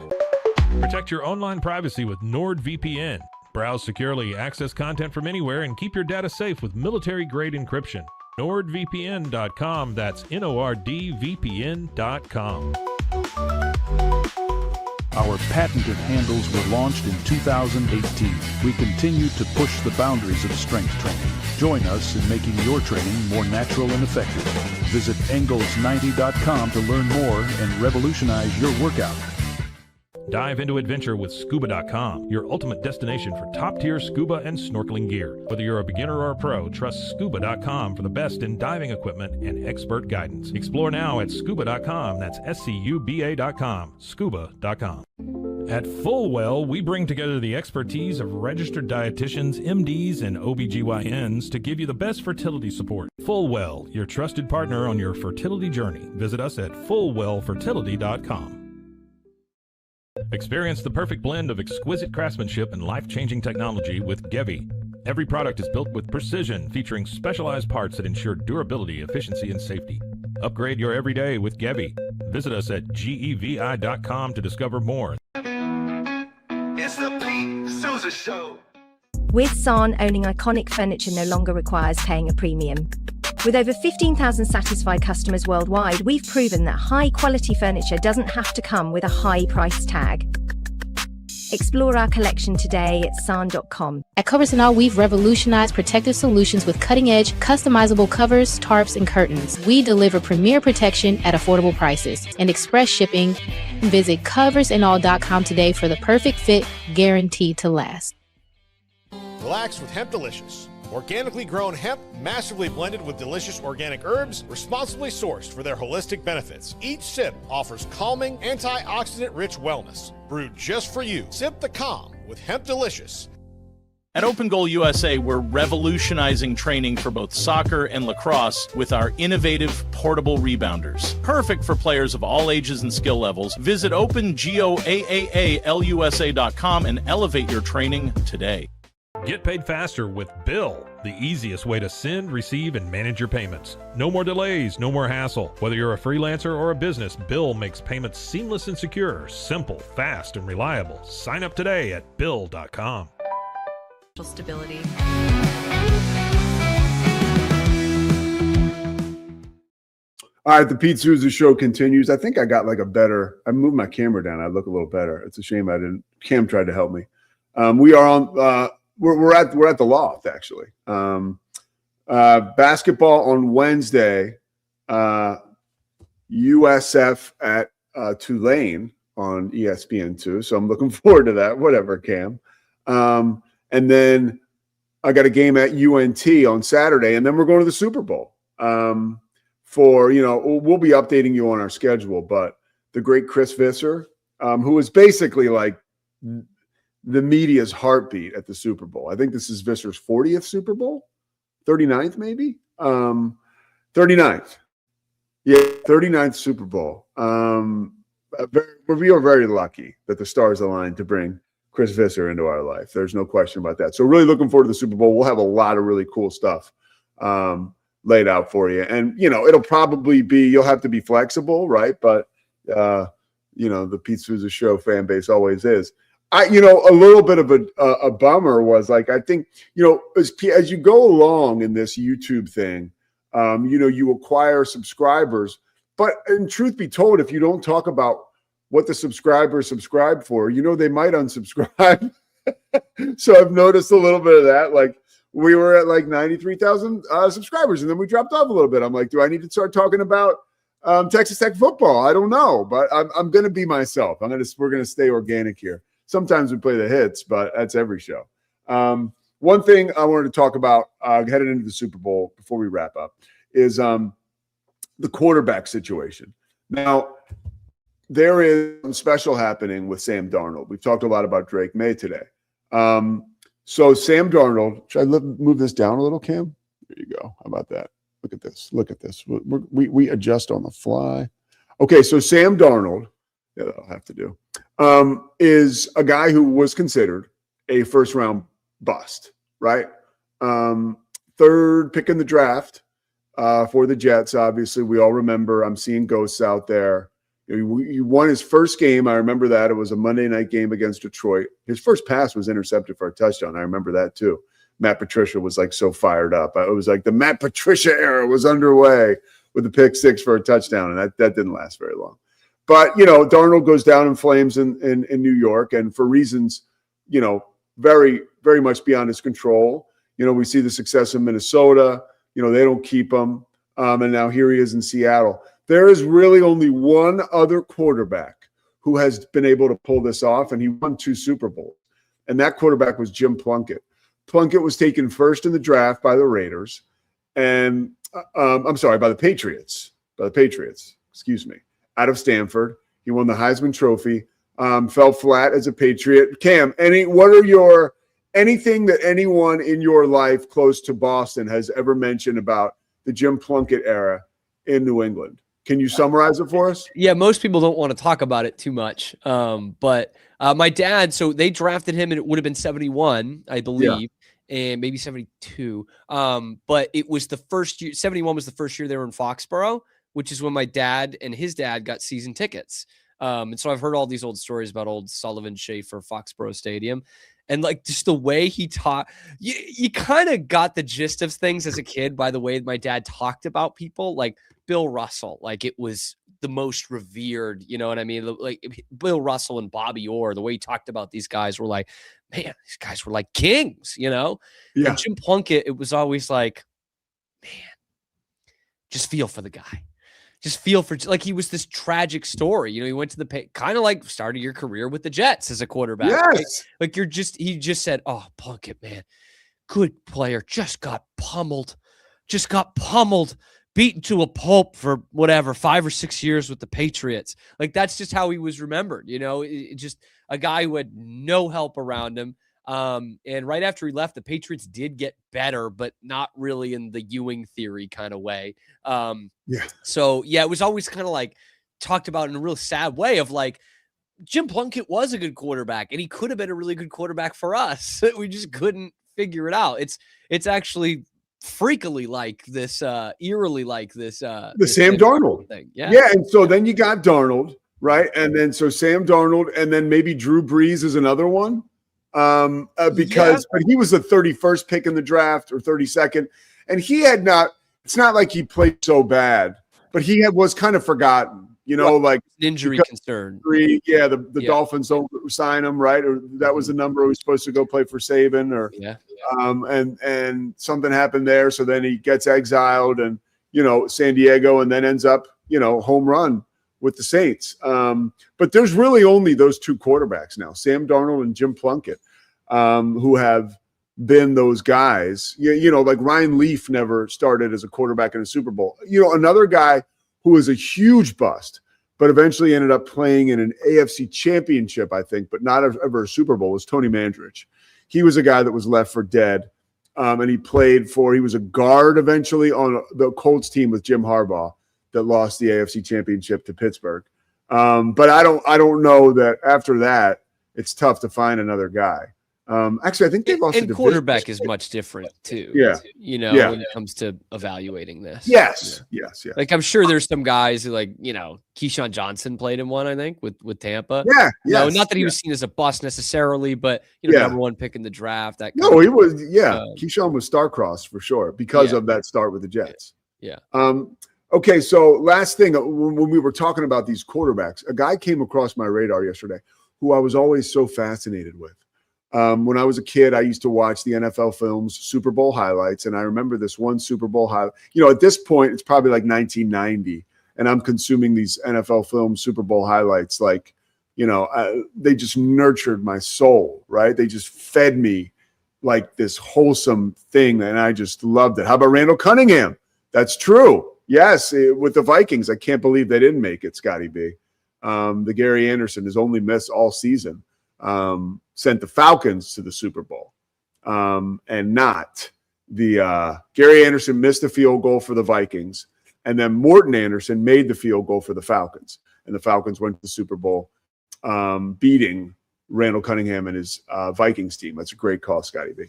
[SPEAKER 6] Protect your online privacy with NordVPN. Browse securely, access content from anywhere, and keep your data safe with military-grade encryption. NordVPN.com. That's NORDVPN.com.
[SPEAKER 22] Our patented handles were launched in 2018. We continue to push the boundaries of strength training. Join us in making your training more natural and effective. Visit Engels90.com to learn more and revolutionize your workout.
[SPEAKER 6] Dive into adventure with scuba.com, your ultimate destination for top-tier scuba and snorkeling gear. Whether you're a beginner or a pro, trust scuba.com for the best in diving equipment and expert guidance. Explore now at scuba.com. That's SCUBA.com. Scuba.com. At Fullwell, we bring together the expertise of registered dietitians, MDs, and OBGYNs to give you the best fertility support. Fullwell, your trusted partner on your fertility journey. Visit us at fullwellfertility.com. Experience the perfect blend of exquisite craftsmanship and life-changing technology with Gevi. Every product is built with precision, featuring specialized parts that ensure durability, efficiency, and safety. Upgrade your everyday with Gevi. Visit us at gevi.com to discover more.
[SPEAKER 1] It's the Pete Sousa Show.
[SPEAKER 20] With San, owning iconic furniture no longer requires paying a premium. With over 15,000 satisfied customers worldwide, we've proven that high-quality furniture doesn't have to come with a high price tag. Explore our collection today at san.com.
[SPEAKER 3] At Covers & All, we've revolutionized protective solutions with cutting-edge, customizable covers, tarps, and curtains. We deliver premier protection at affordable prices and express shipping. Visit coversandall.com today for the perfect fit, guaranteed to last.
[SPEAKER 23] Relax with Hemp Delicious. Organically grown hemp, massively blended with delicious organic herbs, responsibly sourced for their holistic benefits. Each sip offers calming, antioxidant-rich wellness. Brewed just for you. Sip the calm with Hemp Delicious.
[SPEAKER 24] At Open Goal USA, we're revolutionizing training for both soccer and lacrosse with our innovative portable rebounders. Perfect for players of all ages and skill levels. Visit OpenGOAAALUSA.com and elevate your training today.
[SPEAKER 6] Get paid faster with Bill, the easiest way to send, receive, and manage your payments. No more delays, no more hassle. Whether you're a freelancer or a business, Bill makes payments seamless and secure, simple, fast, and reliable. Sign up today at Bill.com.
[SPEAKER 16] Stability.
[SPEAKER 10] All right, the Pete Sousa Show continues. I think I got like I moved my camera down. I look a little better. It's a shame I didn't. Cam tried to help me. We are on. We're at the loft actually. Basketball on Wednesday. USF at Tulane on ESPN2. So I'm looking forward to that. Whatever, Cam. And then I got a game at UNT on Saturday, and then we're going to the Super Bowl. We'll be updating you on our schedule, but the great Chris Visser, who is basically like the media's heartbeat at the Super Bowl. I think this is Visser's 40th Super Bowl, 39th maybe, 39th. Yeah, 39th Super Bowl. We are very lucky that the stars aligned to bring Chris Visser into our life. There's no question about that. So really looking forward to the Super Bowl. We'll have a lot of really cool stuff laid out for you. And, it'll probably be, you'll have to be flexible, right? But, the Pete Sousa Show fan base always is. A little bit of a bummer was like, I think, as you go along in this YouTube thing, you acquire subscribers. But in truth be told, if you don't talk about what the subscribers subscribe for, they might unsubscribe. So I've noticed a little bit of that. Like we were at like 93,000 subscribers, and then we dropped off a little bit. I'm like, do I need to start talking about Texas Tech football? I don't know, but I'm going to be myself. We're going to stay organic here. Sometimes we play the hits, but that's every show. One thing I wanted to talk about headed into the Super Bowl before we wrap up is the quarterback situation. Now, there is something special happening with Sam Darnold. We've talked a lot about Drake May today. So Sam Darnold, should I move this down a little, Cam? There you go. How about that? Look at this. Look at this. We adjust on the fly. Okay, so Sam Darnold, yeah, that'll have to do, is a guy who was considered a first-round bust, right? Third pick in the draft for the Jets. Obviously, we all remember. I'm seeing ghosts out there. He won his first game. I remember that. It was a Monday night game against Detroit. His first pass was intercepted for a touchdown. I remember that too. Matt Patricia was like so fired up. It was like the Matt Patricia era was underway with the pick six for a touchdown, and that didn't last very long. But, Darnold goes down in flames in New York, and for reasons, very, very much beyond his control. We see the success in Minnesota. They don't keep him. And now here he is in Seattle. There is really only one other quarterback who has been able to pull this off, and he won 2 Super Bowls. And that quarterback was Jim Plunkett. Plunkett was taken first in the draft by the Raiders, and by the Patriots. Excuse me. Out of Stanford. He won the Heisman Trophy fell flat as a Patriot. Cam, anything that anyone in your life close to Boston has ever mentioned about the Jim Plunkett era in New England? Can you summarize it for us?
[SPEAKER 11] Yeah, most people don't want to talk about it too much. But my dad, so they drafted him and it would have been 71, I believe, and maybe 72. But it was the first year, 71 was the first year they were in Foxborough, which is when my dad and his dad got season tickets. And so I've heard all these old stories about old Sullivan Schaefer Foxborough Stadium. And like just the way he talked, you kind of got the gist of things as a kid by the way my dad talked about people, like Bill Russell. Like it was the most revered, you know what I mean? Like Bill Russell and Bobby Orr, the way he talked about these guys were like, man, these guys were like kings, you know?
[SPEAKER 10] Yeah.
[SPEAKER 11] And Jim Plunkett, it was always like, man, just feel for the guy. Just feel for, like, he was this tragic story. You know, he went to the kind of like started your career with the Jets as a quarterback.
[SPEAKER 10] Yes.
[SPEAKER 11] Like he just said, oh, Plunkett, man, good player, just got pummeled, beaten to a pulp for whatever, 5 or 6 years with the Patriots. Like, that's just how he was remembered. You know, just a guy who had no help around him. And right after he left, the Patriots did get better, but not really in the Ewing theory kind of way. So yeah, it was always kind of like talked about in a real sad way of like, Jim Plunkett was a good quarterback and he could have been a really good quarterback for us. We just couldn't figure it out. It's actually freakily like this, eerily like this,
[SPEAKER 10] the Sam Darnold
[SPEAKER 11] thing.
[SPEAKER 10] Yeah. And so then you got Darnold, right? And then so Sam Darnold, and then maybe Drew Brees is another one. But he was the 31st pick in the draft or 32nd, and he had not. It's not like he played so bad, but he was kind of forgotten. You know, like
[SPEAKER 11] injury concern.
[SPEAKER 10] The Dolphins don't sign him, right? Or that was the number he was supposed to go play for Saban, or and something happened there, so then he gets exiled, and San Diego, and then ends up home run with the Saints. But there's really only those two quarterbacks now, Sam Darnold and Jim Plunkett, who have been those guys. Like Ryan Leaf never started as a quarterback in a Super Bowl. Another guy who was a huge bust, but eventually ended up playing in an AFC Championship, I think, but not ever a Super Bowl, was Tony Mandrich. He was a guy that was left for dead, and he was a guard eventually on the Colts team with Jim Harbaugh that lost the AFC Championship to Pittsburgh. But I don't know that after that it's tough to find another guy. Actually, I think they lost.
[SPEAKER 11] And quarterback is much different too. When it comes to evaluating this.
[SPEAKER 10] Yes.
[SPEAKER 11] Like I'm sure there's some guys who Keyshawn Johnson played in one, I think, with Tampa. Not that he was seen as a bust necessarily, but number one pick in the draft. He
[SPEAKER 10] was. Keyshawn was star-crossed for sure because of that start with the Jets. Okay, so last thing, when we were talking about these quarterbacks, a guy came across my radar yesterday who I was always so fascinated with. When I was a kid, I used to watch the NFL films, Super Bowl highlights, and I remember this one Super Bowl highlight. At this point, it's probably like 1990, and I'm consuming these NFL films, Super Bowl highlights, they just nurtured my soul, right? They just fed me like this wholesome thing, and I just loved it. How about Randall Cunningham? That's true. Yes, with the Vikings, I can't believe they didn't make it, Scotty B. The Gary Anderson, his only miss all season, sent the Falcons to the Super Bowl, and not the Gary Anderson missed the field goal for the Vikings, and then Morton Anderson made the field goal for the Falcons, and the Falcons went to the Super Bowl, beating Randall Cunningham and his Vikings team. That's a great call, Scotty B.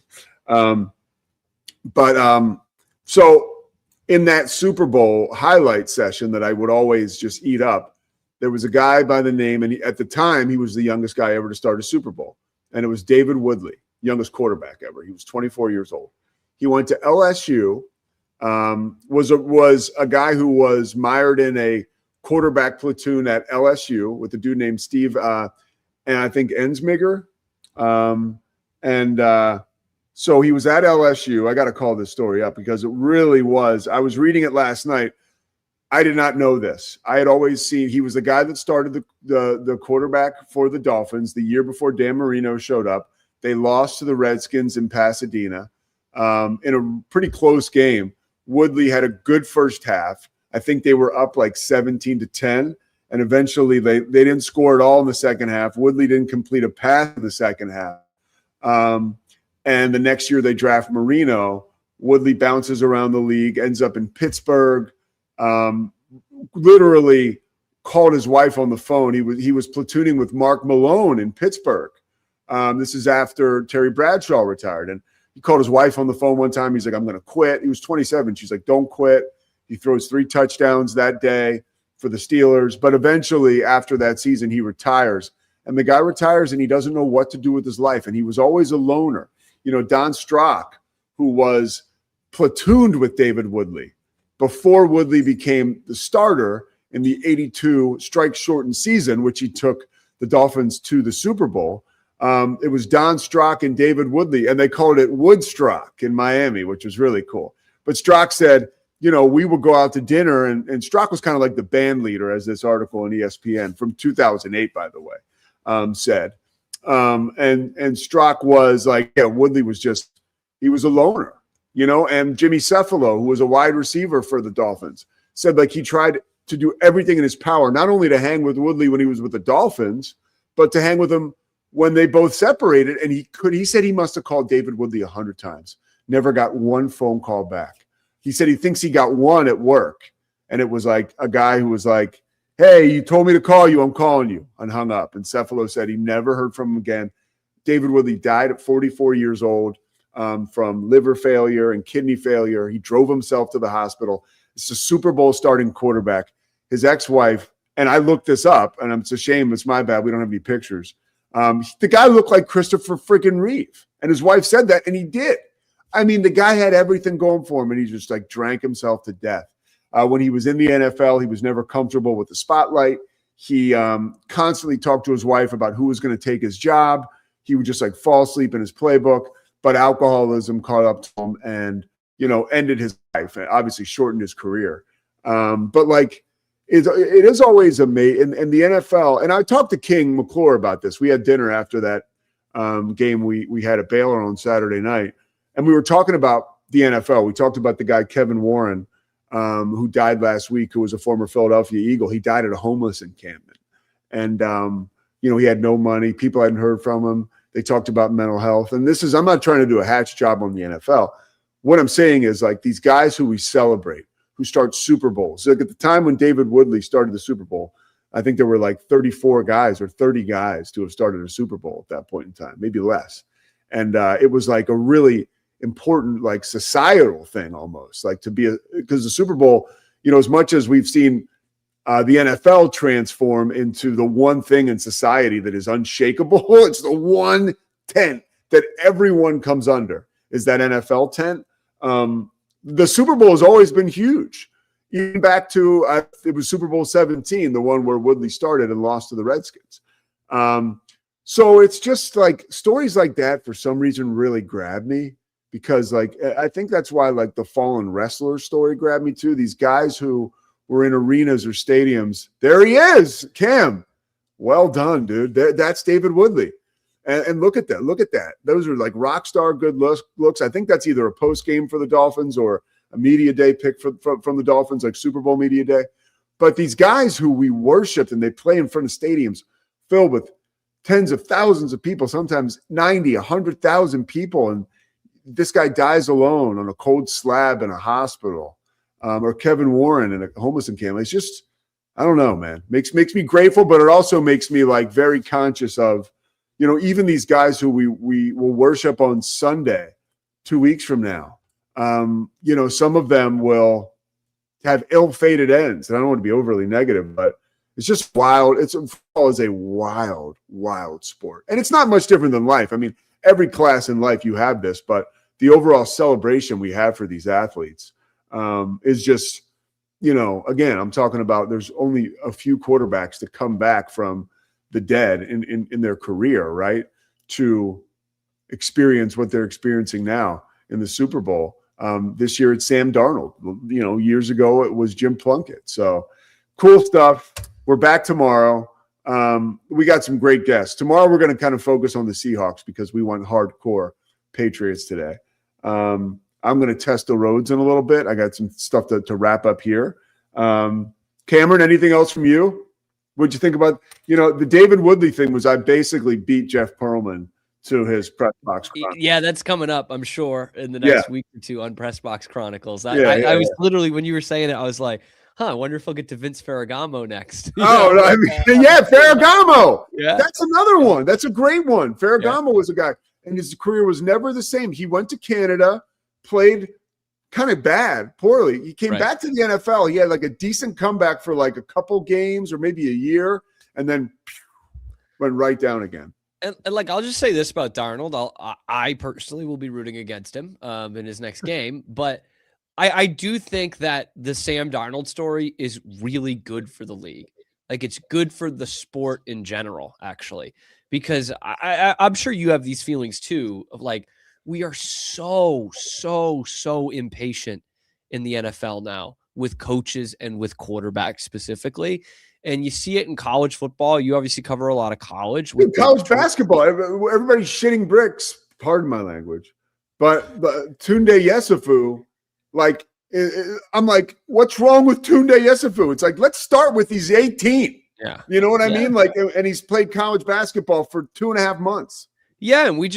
[SPEAKER 10] So in that Super Bowl highlight session that I would always just eat up, there was a guy by the name, and at the time, he was the youngest guy ever to start a Super Bowl. And it was David Woodley, youngest quarterback ever. He was 24 years old. He went to LSU, was a guy who was mired in a quarterback platoon at LSU with a dude named Steve, and I think Ensminger. So he was at LSU. I got to call this story up because it really was. I was reading it last night. I did not know this. I had always seen he was the guy that started the quarterback for the Dolphins the year before Dan Marino showed up. They lost to the Redskins in Pasadena in a pretty close game. Woodley had a good first half. I think they were up like 17-10, And eventually they didn't score at all in the second half. Woodley didn't complete a pass in the second half. And the next year they draft Marino. Woodley bounces around the league, ends up in Pittsburgh, literally called his wife on the phone. He was platooning with Mark Malone in Pittsburgh. This is after Terry Bradshaw retired. And he called his wife on the phone one time. He's like, I'm going to quit. He was 27. She's like, don't quit. He throws 3 touchdowns that day for the Steelers. But eventually, after that season, he retires. And the guy retires, and he doesn't know what to do with his life. And he was always a loner. You know, Don Strock, who was platooned with David Woodley before Woodley became the starter in the 82 strike-shortened season, which he took the Dolphins to the Super Bowl. It was Don Strock and David Woodley, and they called it Woodstock in Miami, which was really cool. But Strock said, you know, we would go out to dinner, and Strock was kind of like the band leader, as this article on ESPN from 2008, by the way, said. And Strock was like, yeah, Woodley was just, he was a loner, you know, and Jimmy Cephalo, who was a wide receiver for the Dolphins, said like he tried to do everything in his power, not only to hang with Woodley when he was with the Dolphins, but to hang with him when they both separated. And he said he must have called David Woodley 100 times, never got one phone call back. He said he thinks he got one at work. And it was like a guy who was like, hey, you told me to call you, I'm calling you, and hung up. And Cephalo said he never heard from him again. David Woodley died at 44 years old from liver failure and kidney failure. He drove himself to the hospital. It's a Super Bowl starting quarterback. His ex-wife, and I looked this up, and it's a shame, it's my bad, we don't have any pictures. The guy looked like Christopher freaking Reeve, and his wife said that, and he did. I mean, the guy had everything going for him, and he just like drank himself to death. When he was in the NFL, he was never comfortable with the spotlight. He constantly talked to his wife about who was going to take his job. He would just like fall asleep in his playbook, but alcoholism caught up to him and, you know, ended his life and obviously shortened his career. But like, it is always amazing. In the NFL, and I talked to King McClure about this. We had dinner after that game we had at Baylor on Saturday night, and we were talking about the NFL. We talked about the guy Kevin Warren, who died last week, who was a former Philadelphia Eagle. He died at a homeless encampment. And, you know, he had no money. People hadn't heard from him. They talked about mental health. And this is, I'm not trying to do a hatch job on the NFL. What I'm saying is like these guys who we celebrate, who start Super Bowls. Like at the time when David Woodley started the Super Bowl, I think there were like 34 guys or 30 guys to have started a Super Bowl at that point in time, maybe less. And it was like a really important, like societal thing almost, like to be because the Super Bowl, you know, as much as we've seen the NFL transform into the one thing in society that is unshakable, it's the one tent that everyone comes under, is that NFL tent. The Super Bowl has always been huge. Even back to, it was Super Bowl 17, the one where Woodley started and lost to the Redskins. So it's just like stories like that for some reason really grab me, because like I think that's why like the fallen wrestler story grabbed me too. These guys who were in arenas or stadiums. There he is, Cam. Well done, dude. That's David Woodley. And look at that. Look at that. Those are like rock star good looks. I think that's either a post game for the Dolphins or a media day pick from the Dolphins, like Super Bowl media day. But these guys who we worshiped, and they play in front of stadiums filled with tens of thousands of people, sometimes 90, 100,000 people. And this guy dies alone on a cold slab in a hospital, or Kevin Warren in a homeless encampment. It's just, I don't know, man. Makes me grateful, but it also makes me like very conscious of, you know, even these guys who we will worship on Sunday 2 weeks from now. You know, some of them will have ill-fated ends. And I don't want to be overly negative, but it's just wild. Football is a wild, wild sport. And it's not much different than life. I mean, every class in life you have this, but the overall celebration we have for these athletes is just, you know, again, I'm talking about there's only a few quarterbacks that come back from the dead in their career, right, to experience what they're experiencing now in the Super Bowl. This year it's Sam Darnold. You know, years ago it was Jim Plunkett. So cool stuff. We're back tomorrow. We got some great guests. Tomorrow we're going to kind of focus on the Seahawks because we want hardcore Patriots today. I'm going to test the roads in a little bit. I got some stuff to wrap up here. Cameron, anything else from you? What'd you think about, the David Woodley thing was I basically beat Jeff Pearlman to his Press Box Chronicles.
[SPEAKER 11] Yeah, that's coming up, I'm sure, in the next week or two on Press Box Chronicles. I was literally, when you were saying it, I was like, I wonder if I'll get to Vince Ferragamo next.
[SPEAKER 10] Oh, no, Ferragamo. Yeah. That's another one. That's a great one. Ferragamo was a guy, and his career was never the same. He went to Canada, played kind of bad, poorly. He came back to the NFL. He had like a decent comeback for like a couple games or maybe a year, and then went right down again.
[SPEAKER 11] And like, I'll just say this about Darnold. I personally will be rooting against him in his next game, but I do think that the Sam Darnold story is really good for the league. Like, it's good for the sport in general, actually, because I'm sure you have these feelings too of like, we are so impatient in the NFL now with coaches and with quarterbacks specifically. And you see it in college football. You obviously cover a lot of college.
[SPEAKER 10] With college basketball, everybody's shitting bricks. Pardon my language. But Tunde Yesufu, like, I'm like, what's wrong with Tunde Yesufu? It's like, let's start with he's 18.
[SPEAKER 11] Yeah.
[SPEAKER 10] You know what I mean? Like, and he's played college basketball for 2.5 months.
[SPEAKER 11] Yeah. And we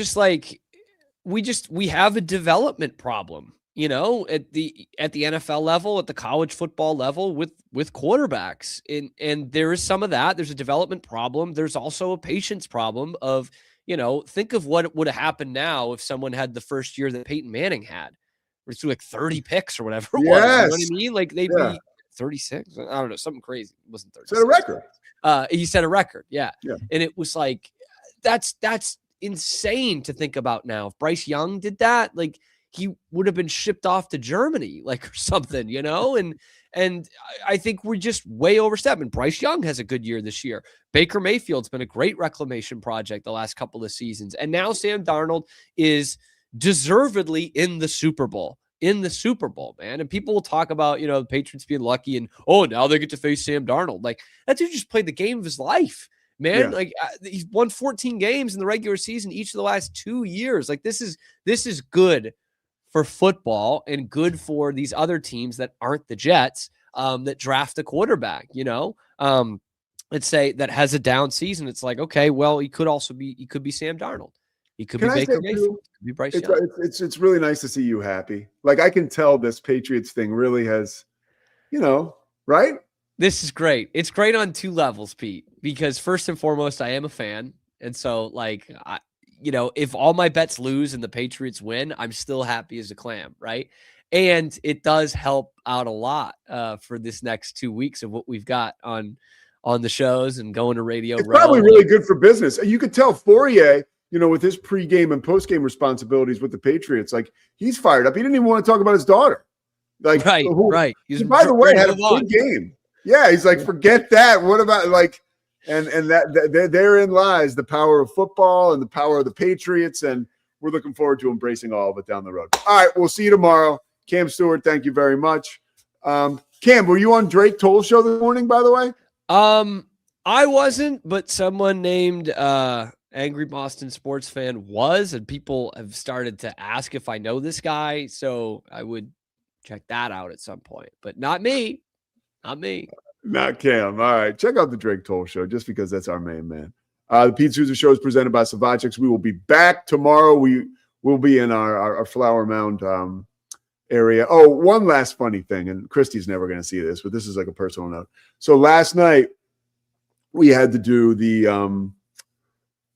[SPEAKER 11] have a development problem, at the NFL level, at the college football level with quarterbacks. And there is some of that. There's a development problem. There's also a patience problem of, think of what would have happened now if someone had the first year that Peyton Manning had. It's like 30 picks or whatever it was. You know what I mean? Like, they'd be 36. I don't know, something crazy. It wasn't 36.
[SPEAKER 10] Set a record.
[SPEAKER 11] He set a record. Yeah. And it was like, that's insane to think about now. If Bryce Young did that, like, he would have been shipped off to Germany, like, or something, and I think we're just way overstepping. Bryce Young has a good year this year. Baker Mayfield's been a great reclamation project the last couple of seasons. And now Sam Darnold is deservedly in the Super Bowl, man. And people will talk about, the Patriots being lucky and, now they get to face Sam Darnold. Like, that dude just played the game of his life, man. Yeah. Like, he's won 14 games in the regular season each of the last 2 years. Like, this is good for football and good for these other teams that aren't the Jets, that draft a quarterback, let's say that has a down season. It's like, okay, well, he could be Sam Darnold. He could be Baker Mayfield. Could be Bryce Young.
[SPEAKER 10] It's really nice to see you happy. Like, I can tell this Patriots thing really has, right?
[SPEAKER 11] This is great. It's great on two levels, Pete, because first and foremost, I am a fan. And so, like, if all my bets lose and the Patriots win, I'm still happy as a clam, right? And it does help out a lot for this next 2 weeks of what we've got on the shows and going to Radio
[SPEAKER 10] It's
[SPEAKER 11] Row.
[SPEAKER 10] Probably really good for business. You could tell Fauria, with his pregame and postgame responsibilities with the Patriots, like, he's fired up. He didn't even want to talk about his daughter. Like,
[SPEAKER 11] right.
[SPEAKER 10] He, by the way, had a good game. Yeah, he's like, forget that. What about, like, and that therein lies the power of football and the power of the Patriots, and we're looking forward to embracing all of it down the road. All right, we'll see you tomorrow. Cam Stewart, thank you very much. Cam, were you on Drake Toll Show this morning, by the way?
[SPEAKER 11] I wasn't, but someone named Angry Boston Sports Fan was, and people have started to ask if I know this guy, so I would check that out at some point, but not me.
[SPEAKER 10] Not Cam. All right. Check out the Drake Toll Show just because that's our main man. The Pete Sousa Show is presented by Savachix. We will be back tomorrow. We will be in our Flower Mound area. Oh, one last funny thing, and Christy's never going to see this, but this is like a personal note. So last night we had to do the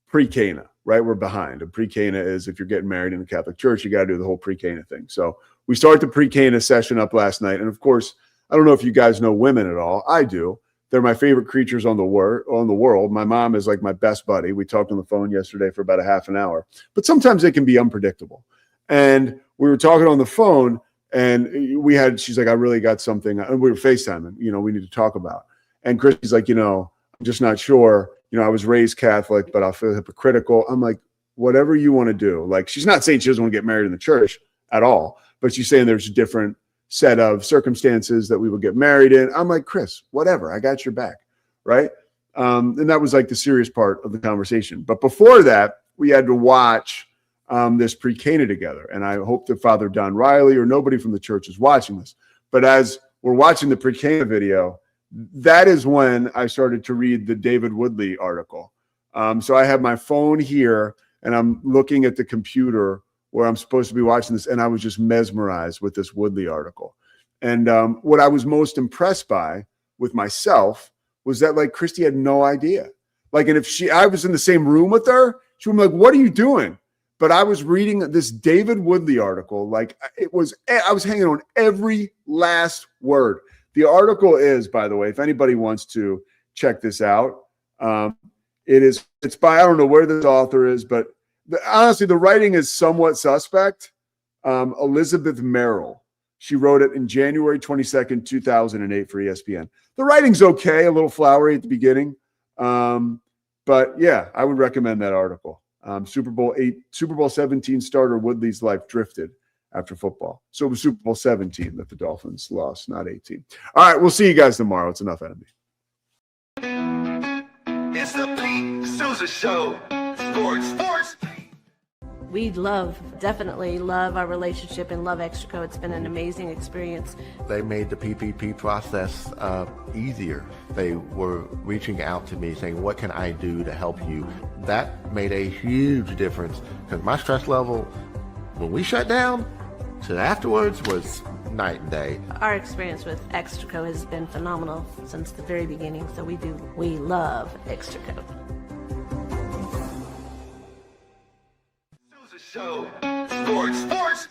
[SPEAKER 10] pre-Cana, right? We're behind. A pre-Cana is if you're getting married in the Catholic Church, you got to do the whole pre-Cana thing. So we start the pre-Cana session up last night, and of course, I don't know if you guys know women at all. I do. They're my favorite creatures on the world. My mom is like my best buddy. We talked on the phone yesterday for about a half an hour. But sometimes they can be unpredictable. And we were talking on the phone, and she's like, I really got something. And we were FaceTiming, we need to talk about. And Christy's like, I'm just not sure. I was raised Catholic, but I'll feel hypocritical. I'm like, whatever you want to do. Like, she's not saying she doesn't want to get married in the church at all, but she's saying there's a different set of circumstances that we would get married in. I'm like, Chris, whatever, I got your back, right? And that was like the serious part of the conversation. But before that, we had to watch this pre-Cana together. And I hope that Father Don Riley or nobody from the church is watching this. But as we're watching the pre-Cana video, that is when I started to read the David Woodley article. So I have my phone here and I'm looking at the computer where I'm supposed to be watching this, and I was just mesmerized with this Woodley article. And what I was most impressed by with myself was that, like, Christy had no idea. Like, and if I was in the same room with her, she would be like, "What are you doing?" But I was reading this David Woodley article. Like, I was hanging on every last word. The article is, by the way, if anybody wants to check this out, it's by, I don't know where this author is, but honestly, the writing is somewhat suspect. Elizabeth Merrill. She wrote it in January 22nd, 2008 for ESPN. The writing's okay, a little flowery at the beginning. But yeah, I would recommend that article. Super Bowl 17 starter Woodley's life drifted after football. So it was Super Bowl 17 that the Dolphins lost, not 18. All right, we'll see you guys tomorrow. It's enough out of me.
[SPEAKER 1] It's the Pete Sousa Show. Sports.
[SPEAKER 2] We definitely love our relationship and love Extraco. It's been an amazing experience.
[SPEAKER 4] They made the PPP process easier. They were reaching out to me saying, what can I do to help you? That made a huge difference because my stress level, when we shut down, to afterwards was night and day.
[SPEAKER 2] Our experience with Extraco has been phenomenal since the very beginning, so we love Extraco.
[SPEAKER 1] Show. Sports.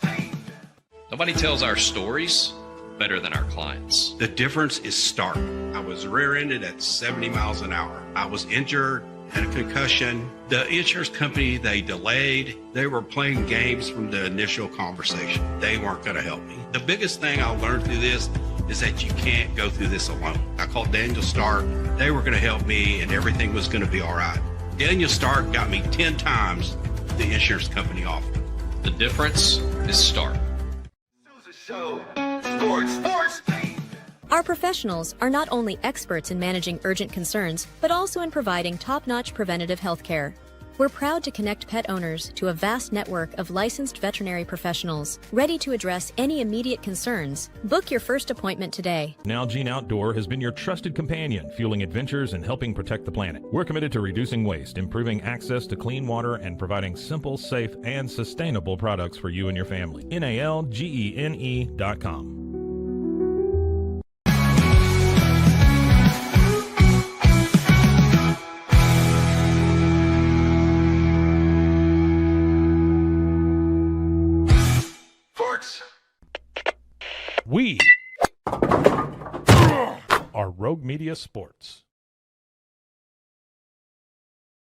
[SPEAKER 5] Nobody tells our stories better than our clients.
[SPEAKER 7] The difference is stark. I was rear-ended at 70 miles an hour. I was injured, had a concussion. The insurance company, they delayed. They were playing games from the initial conversation. They weren't going to help me. The biggest thing I learned through this is that you can't go through this alone. I called Daniel Stark. They were going to help me and everything was going to be all right. Daniel Stark got me 10 times the insurance company offered.
[SPEAKER 5] The difference is stark.
[SPEAKER 1] Show. Sports.
[SPEAKER 25] Our professionals are not only experts in managing urgent concerns, but also in providing top-notch preventative health care. We're proud to connect pet owners to a vast network of licensed veterinary professionals, ready to address any immediate concerns. Book your first appointment today.
[SPEAKER 6] Nalgene Outdoor has been your trusted companion, fueling adventures and helping protect the planet. We're committed to reducing waste, improving access to clean water, and providing simple, safe, and sustainable products for you and your family. NALGENE.com. We are Rogue Media Sports.